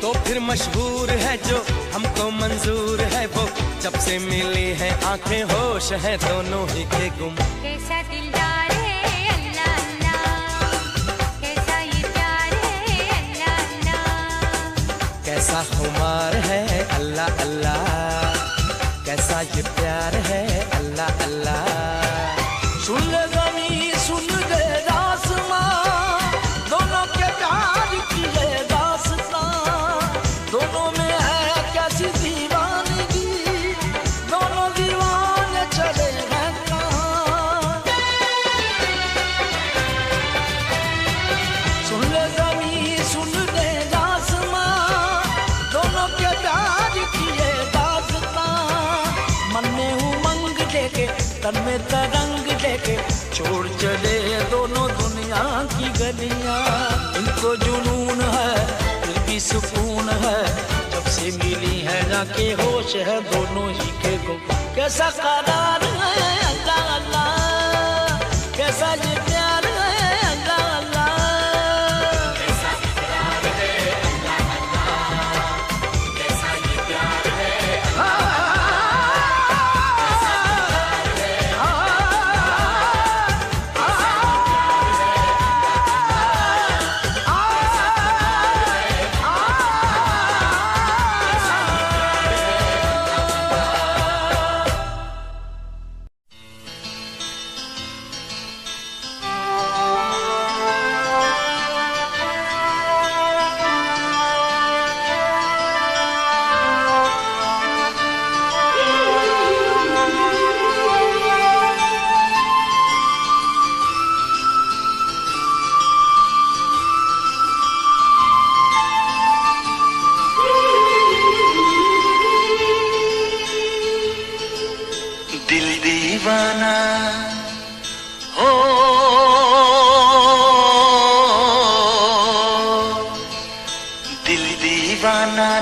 तो फिर मशहूर है जो हमको मंजूर है वो, जब से मिली है आंखें होश है दोनों ही के गुम। कैसा दिलदार है अल्लाह अल्लाह, कैसा ये प्यार है अल्लाह अल्लाह। कैसा खुमार है अल्लाह अल्लाह, कैसा ये प्यार है अल्लाह अल्लाह। सुन ले ज़मीं सुन ले आसमां, दोनों के प्यार की ये दास्तां, दोनों में है कैसी दीवानगी, दोनों दीवाने चले हैं कहाँ। सुन ले ज़मीं सुन ले आसमां, दोनों के प्यार की ये दास्तां, मन में उमंग लेके तन में तरंग लेके छोड़ चले दोनों दुनिया की गलियां। इनको जुनून है फिर भी सुकून है, जब से मिली है जाके होश है दोनों ही के गुम। कैसा करार है अल्लाह अल्लाह, कैसा ये प्यार है अल्लाह अल्लाह।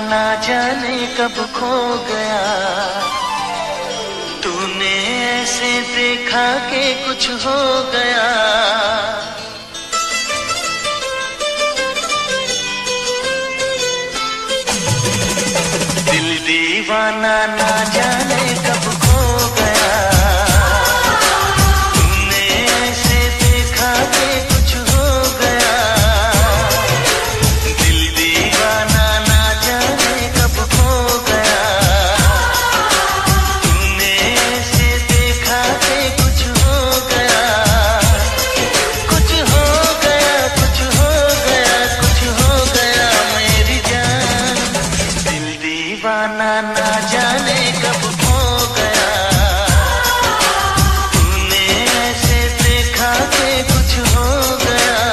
ना जाने कब खो गया, तूने ऐसे देखा कि कुछ हो गया। दिल दीवाना ना जाने कब खो गया, तूने ऐसे देखा कि कुछ हो गया। दिल दीवाना ना जाने कब खो गया, तूने ऐसे देखा कि कुछ हो गया। कुछ हो गया, कुछ हो गया, कुछ हो गया मेरी जान। दिल दीवाना ना जाने कब खो गया, तूने ऐसे देखा कि कुछ हो गया।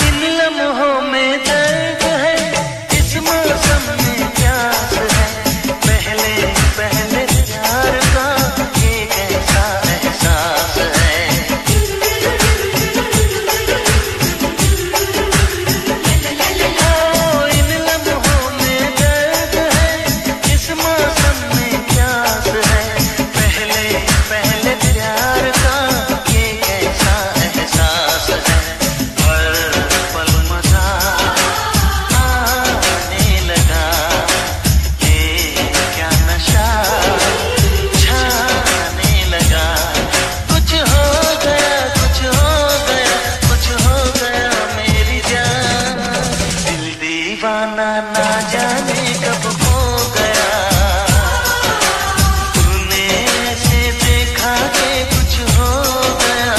इन लम्हों में दर्द है, इस मौसम में प्यास है। पहले पहले प्यार का ये कैसा एहसास है। ओ इन लम्हों में दर्द है, इस मौसम में प्यास है। पहले पहले प्यार का ये कैसा एहसास है। हर पल मजा आने लगा, ये क्या नशा छाने लगा। कुछ हो गया, कुछ हो गया, कुछ हो गया मेरी जान। दिल दीवाना ना जाने कब खो गया, तूने ऐसे देखा कि कुछ हो गया।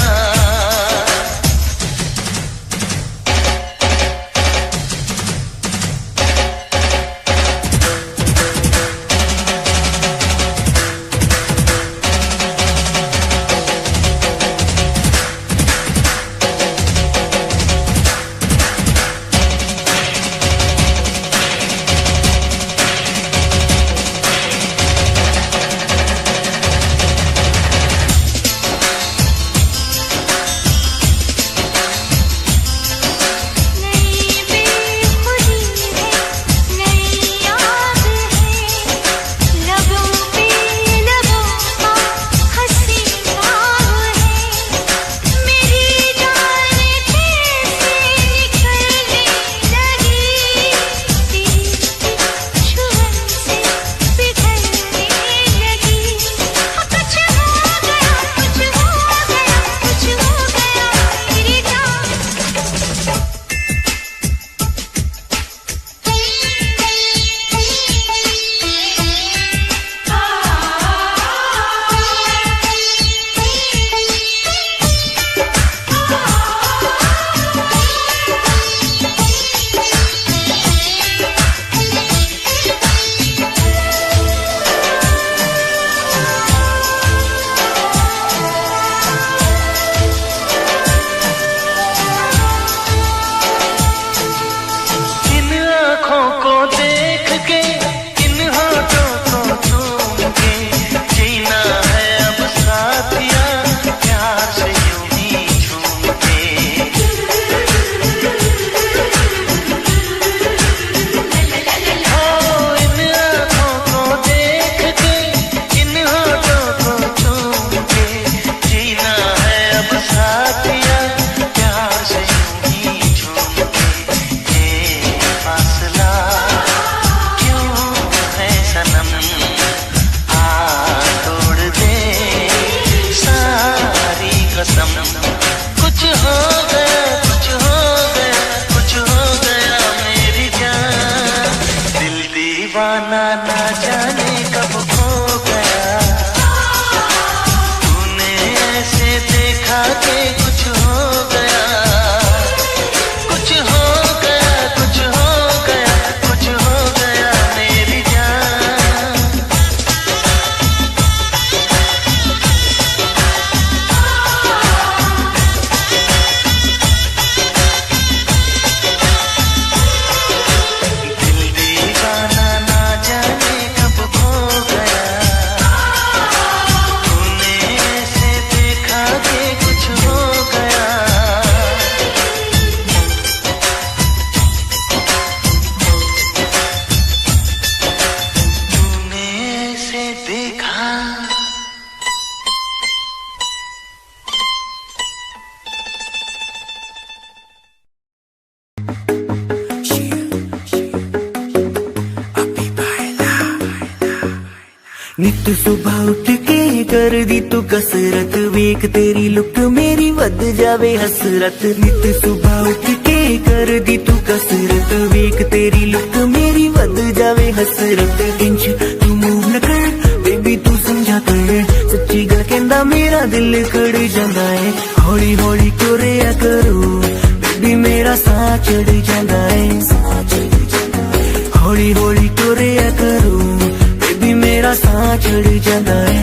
नई बेखुदी है, नई याद है, लबों पे लबों का हंसी बात है। मेरी जान कैसे निकलने लगी, तेरी छुअन से पिघलने लगी। कुछ हो गया, कुछ हो गया, कुछ हो गया मेरी जान। इन आँखों को देख के, इन होठों को चूम के, जीना है अब साथिया प्यार से यूं ही झूम के। ओ इन आँखों को देख के, इन होठों को चूम के, जीना है अब साथिया प्यार से यूं ही झूम के। ये फासला क्यों है सनम, आ तोड़ दे सारी कसम। कुछ हो गया, कुछ हो गया, कुछ हो गया मेरी जान। दिल दीवाना ना जाने कब खो गया, तूने ऐसे देखा कि कुछ हो गया। कुछ हो गया, कुछ हो गया, कुछ हो गया मेरी जान। नित सुबह उठ के कर दी तू कसरत, वेख तेरी लुक मेरी वध जावे हसरत। नित सुबह उठ के कर दी तू कसरत, वेख तेरी लुक मेरी वध जावे हसरत। इंच तू मूव न कर बेबी तू समझा कर, सच्ची गल कहंदा मेरा दिल कड़ जांदा है। हौली हौली तुरिया करो बेबी मेरा साह चढ़ जांदा है। हौली हौली तुरिया करो बेबी मेरा साह चढ़ जांदा है।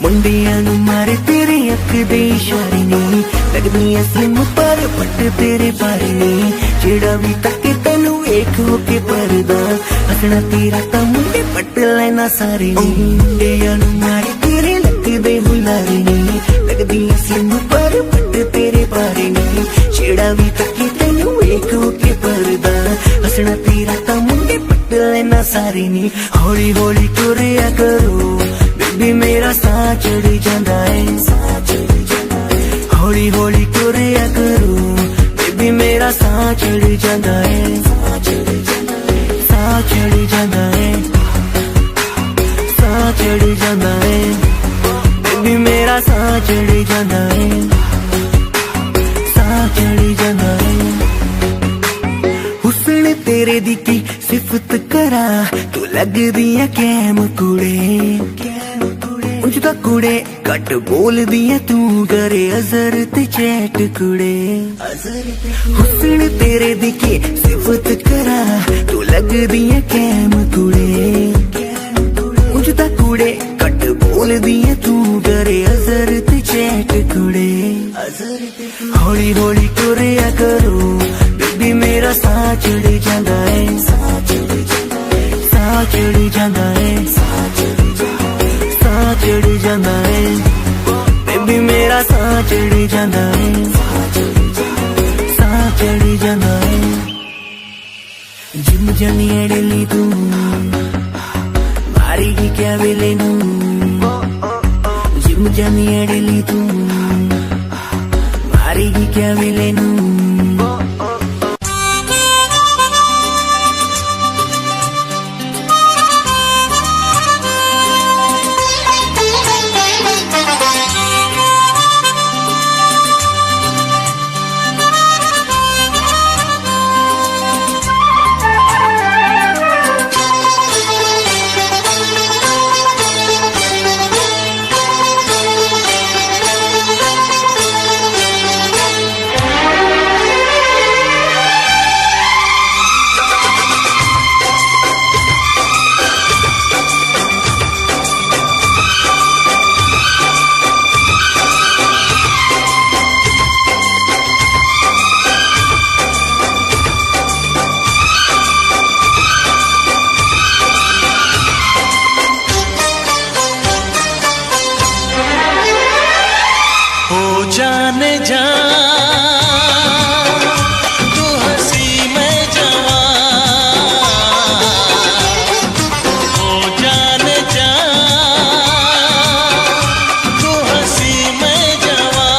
मुंडियां नू मारे तेरे अख दे इशारे नी, लगदी स्लिम पर पट तेरे बारे नी। जेड़ा भी तके तेनू वेख होके परदा, हसना तेरा तां मुंडे पट लेना सारे नी। मुंडियां नू मारे तेरे लक दे हुलारे नी, लगदी स्लिम पर पट तेरे बारे नी। जेड़ा भी तके तेनू वेख होके परदा, हसना तेरा तां मुंडे पट लेना सारे नी। हौली हौली तुरिया करो बेबी मेरा साह चढ़ जांदा है। हौली हौली तुरिया करो बेबी मेरा साह चढ़ जांदा है। साह चढ़ जांदा है, साह चढ़ जांदा है बेबी मेरा साह चढ़ जांदा है। साह चढ़ जांदा है। हुस्न तेरे दी की सिफत करा, तू लगदी है कैम कुड़े। उंज दा कुड़े घट बोल दिया तू करे अजर ते चैट कुड़े। हुस्न तेरे दी की सिफत करा, तू लगदी है कैम कुड़े। उंज दा कुड़े घट बोल दिया तू करे अजर ते चैट कुड़े। हौली हौली तुरिया करो बेबी मेरा साह चढ़ जांदा है। साह चढ़ जांदा है, साह चढ़ जांदा है बेबी मेरा साह चढ़ जांदा है। साह चढ़ जांदा है। जिम जानी अड़ली तू मारेगी क्या वेले नू। जिम जानी अड़ली तू मारेगी क्या वेले नू। जाने जा तू हंसी में जवां, ओ जाने जा तू हंसी में जवां।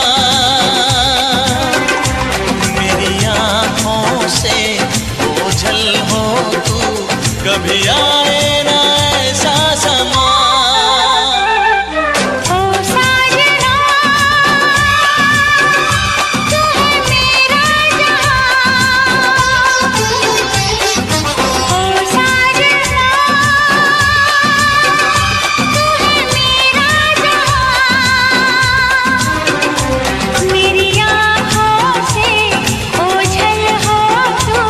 मेरी आँखों से ओझल हो तू, कभी आए ना ऐसा समा। ओझल हो तू,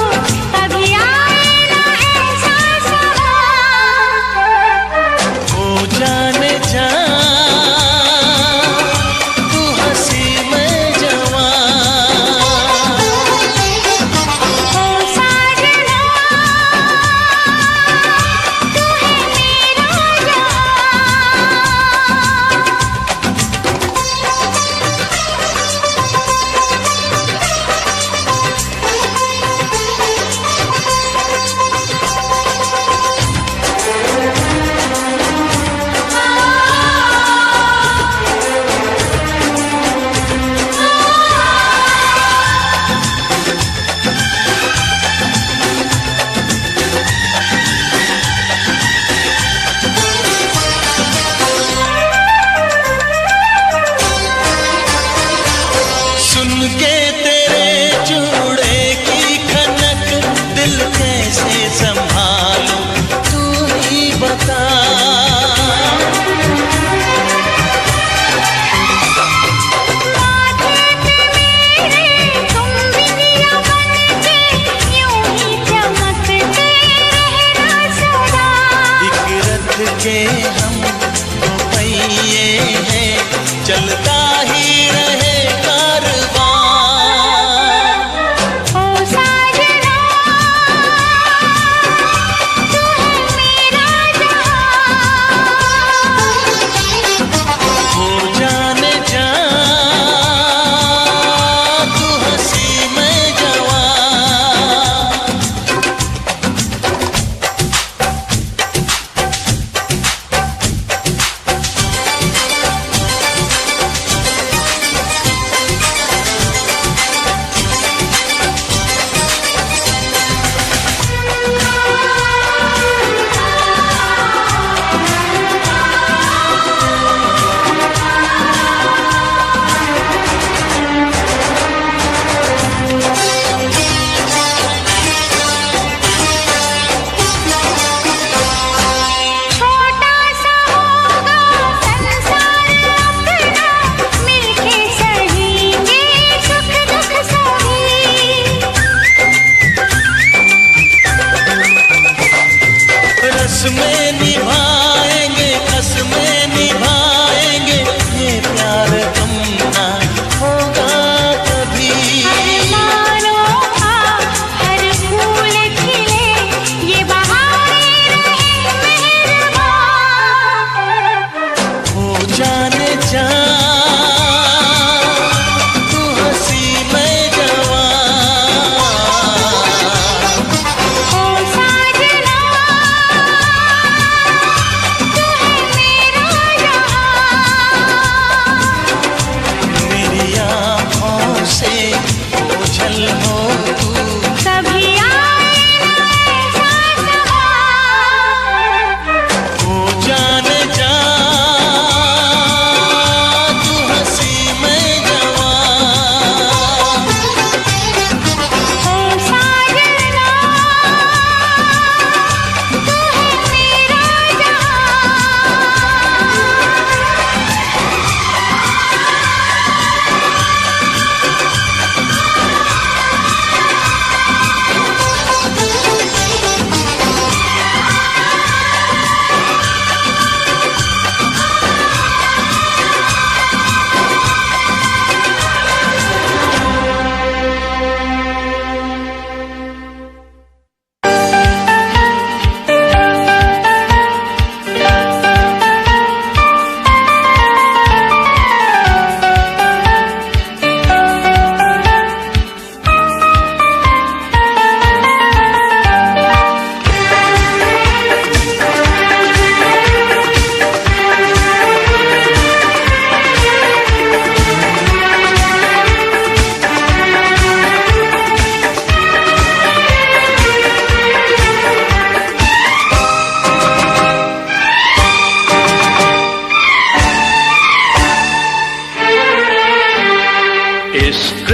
कभी आए ना ऐसा समा।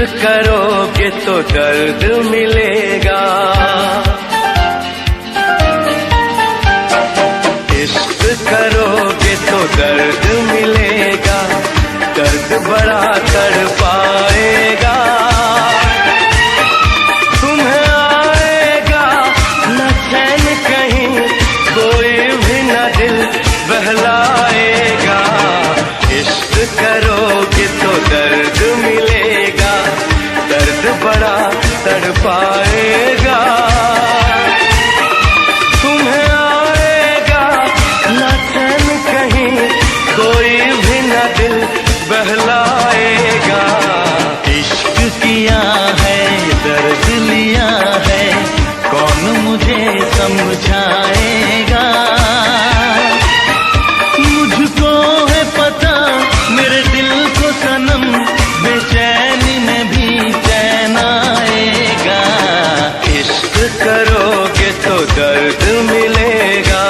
करोगे तो दर्द मिलेगा, इश्क करोगे तो दर्द मिलेगा, दर्द बड़ा तड़पाएगा। तुम्हें आएगा न चैन कहीं, कोई भी न दिल बहलाएगा। इश्क करोगे तो दर्द मिलेगा, दर्द बड़ा तड़पाएगा। तुम्हें आएगा न चैन कहीं, कोई भी न दिल बहलाएगा। इश्क किया है दर्द लिया है, कौन मुझे समझाएगा। मुझको है पता मेरे दिल को सनम, बेचैनी में भी चैन आएगा। इश्क करोगे तो दर्द मिलेगा।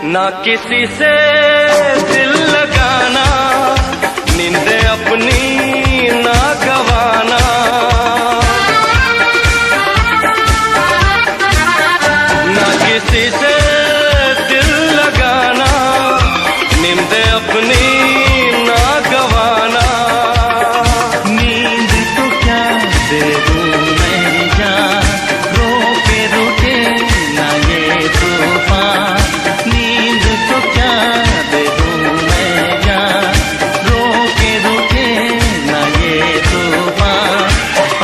ना किसी से दिल लगाना, नींद अपनी ना गवाना। ना किसी से दिल लगाना, नींद अपनी ना गवाना। नींद तो क्या दे दूं मेरी जान, रोके रुके ना ये तूफान। नींद तो क्या दे दूं मैं जान, रोके रुके ना ये तूफान।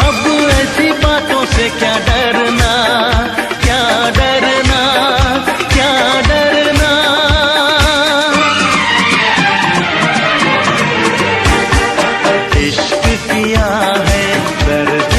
अब ऐसी बातों से क्या डरना, क्या डरना, क्या डरना। इश्क किया है दर्द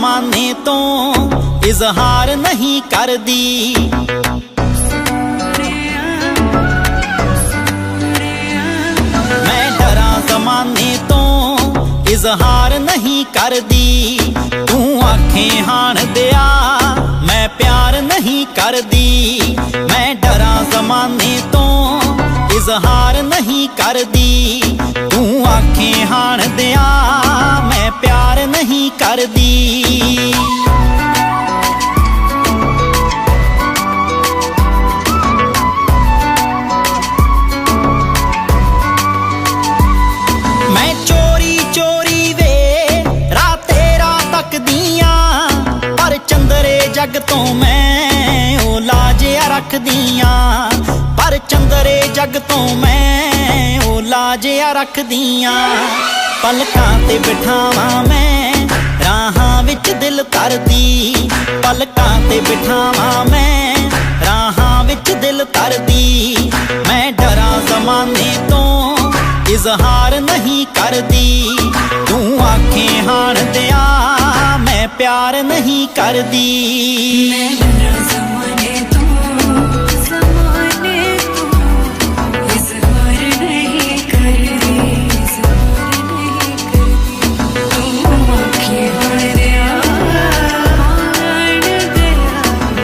ਜ਼ਮਾਨੇ ਤੋਂ ਇਜ਼ਹਾਰ ਨਹੀਂ ਕਰਦੀ। ਮੈਂ ਡਰਾਂ ਜ਼ਮਾਨੇ ਤੋਂ ਇਜ਼ਹਾਰ ਨਹੀਂ ਕਰਦੀ। ਤੂੰ ਆਖੇ ਹਾਣ ਦਿਆ ਮੈਂ ਪਿਆਰ ਨਹੀਂ ਕਰਦੀ। ਮੈਂ ਡਰਾਂ ਜ਼ਮਾਨੇ ਤੋਂ ਇਜ਼ਹਾਰ ਨਹੀਂ ਕਰਦੀ। ਤੂੰ ਆਖੇ ਹਾਣ ਦਿਆ ਮੈਂ ਪਿਆਰ ਨਹੀਂ ਕਰਦੀ। ਮੈਂ ਚੋਰੀ ਚੋਰੀ ਵੇ ਰਾਹ ਤੇਰਾ ਤੱਕਦੀਆਂ, ਪਰ ਚੰਦਰੇ ਜੱਗ ਤੋਂ ਮੈਂ ਉਹ ਲਾਜਿਆ ਰੱਖਦੀਆਂ। ਪਰ ਚੰਦਰੇ ਜੱਗ ਤੋਂ ਮੈਂ ਉਹ ਲਾਜਿਆ ਰੱਖਦੀਆਂ। ਪਲਕਾਂ ਤੇ ਬਿਠਾਵਾਂ ਮੈਂ ਰਾਹਾਂ ਵਿੱਚ ਦਿਲ ਧਰਦੀ। ਪਲਕਾਂ ਤੇ ਬਿਠਾਵਾਂ ਮੈਂ ਰਾਹਾਂ ਵਿੱਚ ਦਿਲ ਧਰਦੀ। ਮੈਂ ਡਰਾਂ ਜ਼ਮਾਨੇ ਤੋਂ ਇਜ਼ਹਾਰ ਨਹੀਂ ਕਰਦੀ। ਤੂੰ ਆਖੇ ਹਾਣ ਦਿਆ ਮੈਂ ਪਿਆਰ ਨਹੀਂ ਕਰਦੀ। मैं डरा ज़माने तो इज़हार नहीं करदी, इज़हार नहीं करदी। तू आखे हाण दिया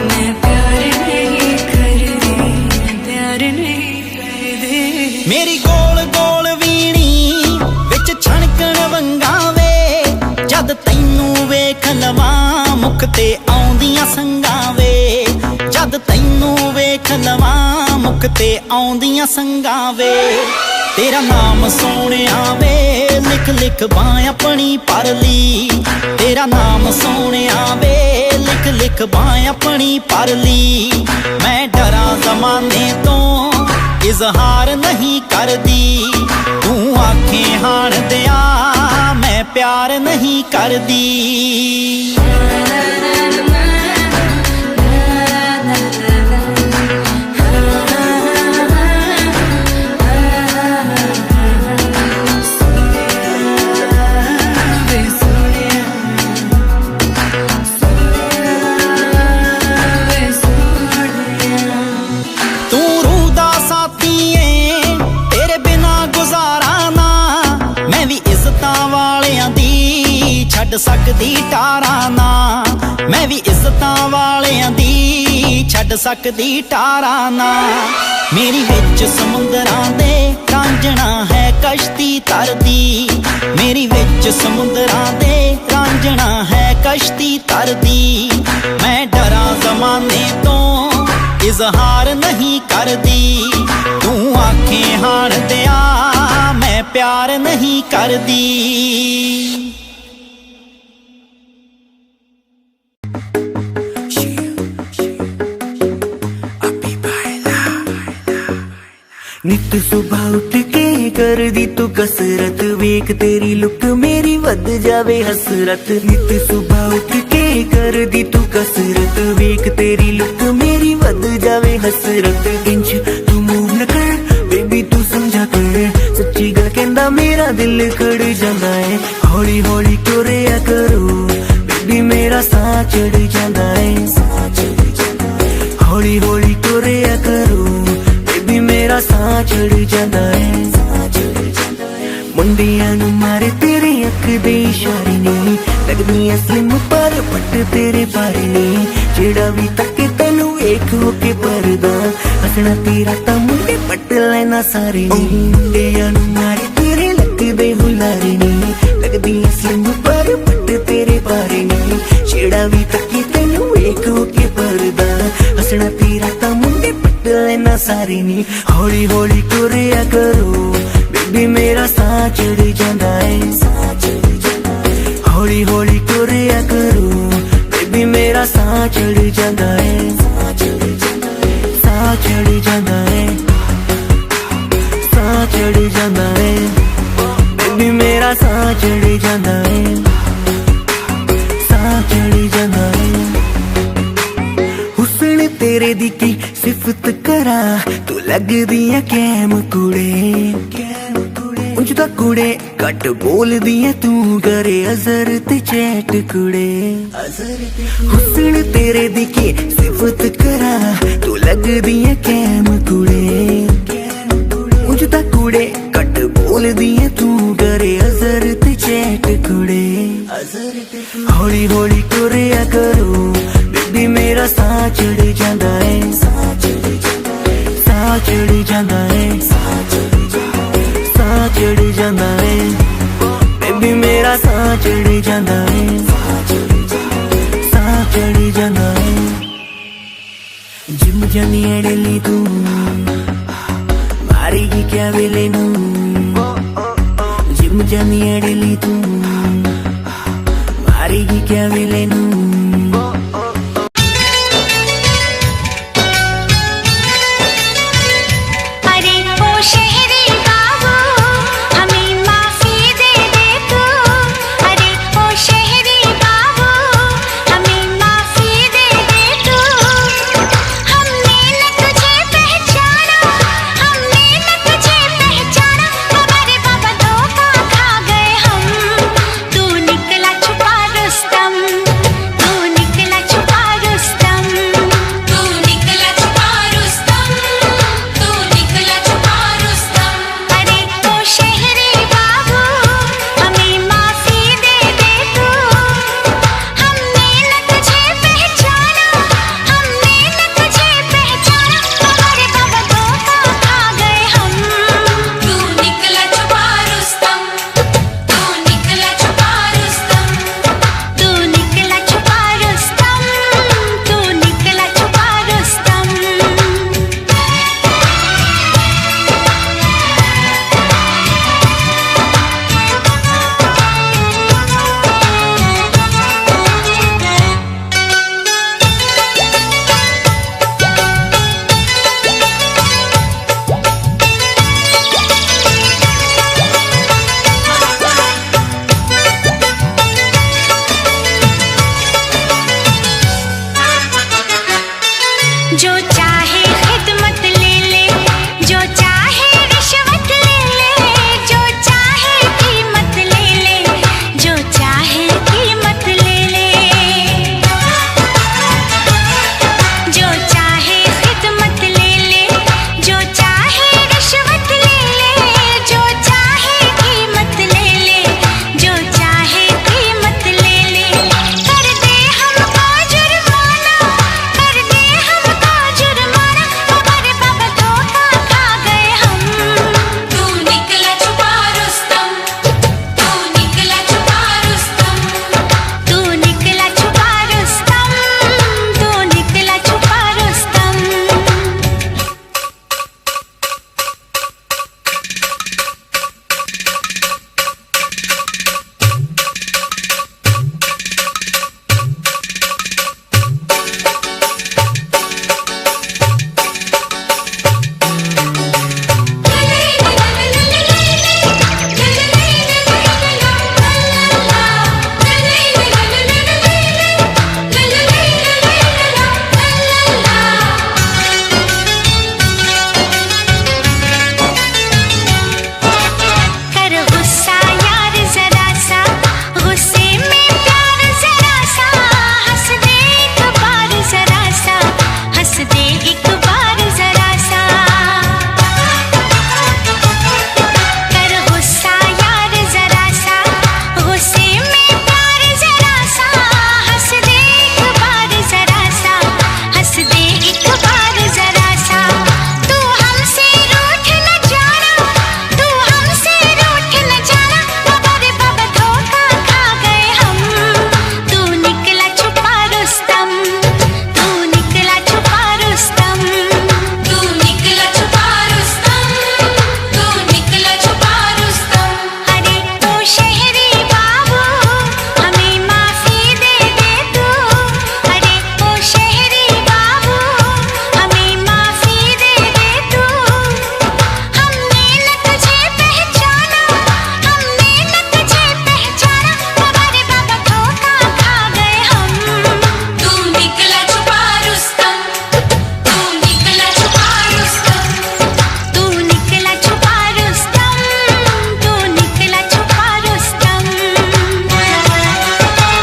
मैं प्यार नहीं करदी, मैं प्यार नहीं करदी। ਮੇਰੀ ਗੋਲ ਗੋਲ ਵੀਣੀ ਵਿੱਚ ਛਣਕਣ ਵੰਗਾਂ ਵੇ, ਜਦ ਤੈਨੂੰ ਵੇਖ ਲਵਾਂ ਮੁਖ ਤੇ ਆਉਂਦੀਆਂ ਸੰਗਾਂ ਵੇ। ਜਦ ਤੈਨੂੰ ਵੇਖ ਲਵਾਂ ਮੁਖ ਤੇ ਆਉਂਦੀਆਂ ਸੰਗਾਂ ਵੇ। ਤੇਰਾ ਨਾਮ ਸੋਹਣਿਆ ਵੇ ਲਿਖ ਲਿਖ ਬਾਂ ਆਪਣੀ ਭਰ ਲਈ। ਤੇਰਾ ਨਾਮ ਸੋਹਣਿਆ ਵੇ ਲਿਖ ਲਿਖ ਬਾਂ ਆਪਣੀ ਭਰ ਲਈ। ਮੈਂ ਡਰਾਂ ਜ਼ਮਾਨੇ ਤੋਂ ਇਜ਼ਹਾਰ ਨਹੀਂ ਕਰਦੀ। ਤੂੰ ਆਖੇ ਹਾਣ ਦਿਆ ਮੈਂ ਪਿਆਰ ਨਹੀਂ ਕਰਦੀ। ਤੂੰ ਰੂਹ ਦਾ ਸਾਥੀ ਏ ਤੇਰੇ ਬਿਨਾ ਗੁਜ਼ਾਰਾ ਨਾ। ਮੈਂ ਵੀ ਇੱਜ਼ਤਾਂ ਵਾਲਿਆਂ ਦੀ ਛੱਡ ਸਕਦੀ ਟਾਰਾਂ ਨਾ। ਮੈਂ ਵੀ ਇੱਜ਼ਤਾਂ ਵਾਲਿਆਂ ਦੀ ਛੱਡ ਸਕਦੀ ਟਾਰਾਂ ਨਾ। ਮੇਰੀ ਵਿੱਚ ਸਮੁੰਦਰਾਂ ਦੇ ਰਾਂਝਣਾ ਹੈ ਕਸ਼ਤੀ ਤਰਦੀ। ਮੇਰੀ ਵਿੱਚ ਸਮੁੰਦਰਾਂ ਦੇ ਰਾਂਝਣਾ ਹੈ ਕਸ਼ਤੀ ਤਰਦੀ। ਮੈਂ ਡਰਾਂ ਜ਼ਮਾਨੇ ਤੋਂ ਇਜ਼ਹਾਰ ਨਹੀਂ ਕਰਦੀ। ਤੂੰ ਆਖੇ ਹਾਣ ਦਿਆ ਮੈਂ ਪਿਆਰ ਨਹੀਂ ਕਰਦੀ। ਨਿੱਤ ਸੁਬਾਹ ਉੱਠ ਕੇ ਕਰਦੀ ਤੂੰ ਕਸਰਤ, ਵੇਖ ਤੇਰੀ ਲੁੱਕ ਮੇਰੀ ਵੱਧ ਜਾਵੇ ਹਸਰਤ। ਨਿੱਤ ਸੁਬਾਹ ਉੱਠ ਕੇ ਕਰਦੀ ਤੂੰ ਕਸਰਤ, ਵੇਖ ਤੇਰੀ ਲੁੱਕ ਮੇਰੀ ਵੱਧ ਜਾਵੇ ਹਸਰਤ। ਇੰਜ ਤੂੰ ਮੂਵ ਨਾ ਕਰ ਬੇਬੀ ਤੂੰ ਸਮਝਾ ਕਰ, ਸੱਚੀ ਗੱਲ ਕਹਿੰਦਾ ਮੇਰਾ ਦਿਲ ਖੜ ਜਾਂਦਾ ਏ। ਹੌਲੀ ਹੌਲੀ ਤੁਰਿਆ ਕਰੋ ਬੇਬੀ ਮੇਰਾ ਸਾਹ ਚੜ ਜਾਂਦਾ ਏ। ਹੌਲੀ ਹੌਲੀ ਤੁਰਿਆ ਕਰੋ ਬੇਬੀ ਮੇਰਾ ਸਾਹ ਚੜ ਜਾਂਦਾ ਏ। ਮੁੰਡਿਆਂ ਨੂੰ ਮਾਰੇ ਤੇਰੇ ਅੱਖ ਦੇ ਇਸ਼ਾਰੇ ਨੇ, ਲੱਗਦੀਆਂ ਸਲਿਮ ਪਰ ਪੱਟ ਤੇਰੇ ਬਾਰੇ ਨੇ। ਜਿਹੜਾ ਵੀ ਤੱਕੇ ਤੈਨੂੰ ਵੇਖ ਹੋ ਕੇ ਪਰਦਾ, ਹੱਸਣਾ ਤੇਰਾ ਤਾਂ ਮੁੰਡੇ ਪੱਟ ਲੈਣਾ ਸਾਰੇ ਨੇ। ਮੁੰਡਿਆਂ ਨੂੰ ਮਾਰੇ ਤੇਰੇ ਲੱਗਦੇ ਹੁਲਾਰੇ ਨੇ, ਲੱਗਦੀਆਂ ਸਲਿਮ ਪਰ ਪੱਟ ਤੇਰੇ ਬਾਰੇ ਨੇ। ਜਿਹੜਾ ਵੀ ਤੱਕੇ ਤੈਨੂੰ ਵੇਖ ਹੋ ਕੇ ਪਰਦਾ, ਹੱਸਣਾ ਤੇਰਾ ਤਾਂ ਮੁੰਡੇ ਪੱਟ ਲੈਣਾ ਸਾਰੇ ਨੇ। ਹੌਲੀ ਹੌਲੀ ਤੁਰਿਆ ਕਰੋ ਬੇਬੀ ਮੇਰਾ ਸਾਹ ਚੜ ਜਾਂਦਾ ਏ। ਹੌਲੀ ਹੌਲੀ ਤੁਰਿਆ ਕਰੋ ਬੇਬੀ ਮੇਰਾ ਸਾਹ ਚੜ ਜਾਂਦਾ ਏ। ਸਾਹ ਚੜ ਜਾਂਦਾ ਏ, ਸਾਹ ਚੜ ਜਾਂਦਾ ਏ ਬੇਬੀ ਮੇਰਾ ਸਾਹ ਚੜ ਜਾਂਦਾ ਏ। ਸਾਹ ਚੜ ਜਾਂਦਾ ਏ। ਹੁਸਨ ਤੇਰੇ ਦੀ ਕੀ ਸਿਫਤ ਕਰਾਂ, ਤੂੰ ਲੱਗਦੀ ਐ ਕੈਮ ਕੁੜੇ। ਉਂਝ ਤਾਂ ਕੁੜੇ ਘੱਟ ਬੋਲਦੀ ਐ ਤੂੰ ਕਰੇ ਅਜ਼ਰ ਤੇ ਚੈਟ ਕੁੜੇ ਹੁਸਨ ਤੇਰੇ ਦੀ ਕੀ ਸਿਫਤ ਕਰਾਂ ਤੂੰ ਲੱਗਦੀ ਐ ਕੈਮ ਕੁੜੇ ਉਂਝ ਤਾਂ ਕੁੜੇ ਘੱਟ ਬੋਲਦੀ ਐ ਤੂੰ ਕਰੇ ਅਜ਼ਰ ਤੇ ਚੈਟ ਕੁੜੇ ਹੌਲੀ ਹੌਲੀ ਤੁਰਿਆ ਕਰੋ ਬੇਬੀ ਮੇਰਾ ਸਾਹ ਚੜ ਜਾਂਦਾ ਏ ਸਾਹ ਚੜ ਜਾਂਦਾ ਏ ਸਾਹ ਚੜ ਜਾਂਦਾ ਏ ਬੇਬੀ ਮੇਰਾ ਸਾਹ ਚੜ ਜਾਂਦਾ ਏ ਸਾਹ ਚੜ ਜਾਂਦਾ ਏ ਜਿਮ ਜਾਨੀ ਐ ਡੇਲੀ ਤੂੰ ਮਾਰੇਗੀ ਕਿਆ ਵੇਲੇ ਨੂੰ ਜਿਮ ਜਾਨੀ ਐ ਡੇਲੀ ਤੂੰ ਮਾਰੇਗੀ ਕਿਆ ਵੇਲੇ ਨੂੰ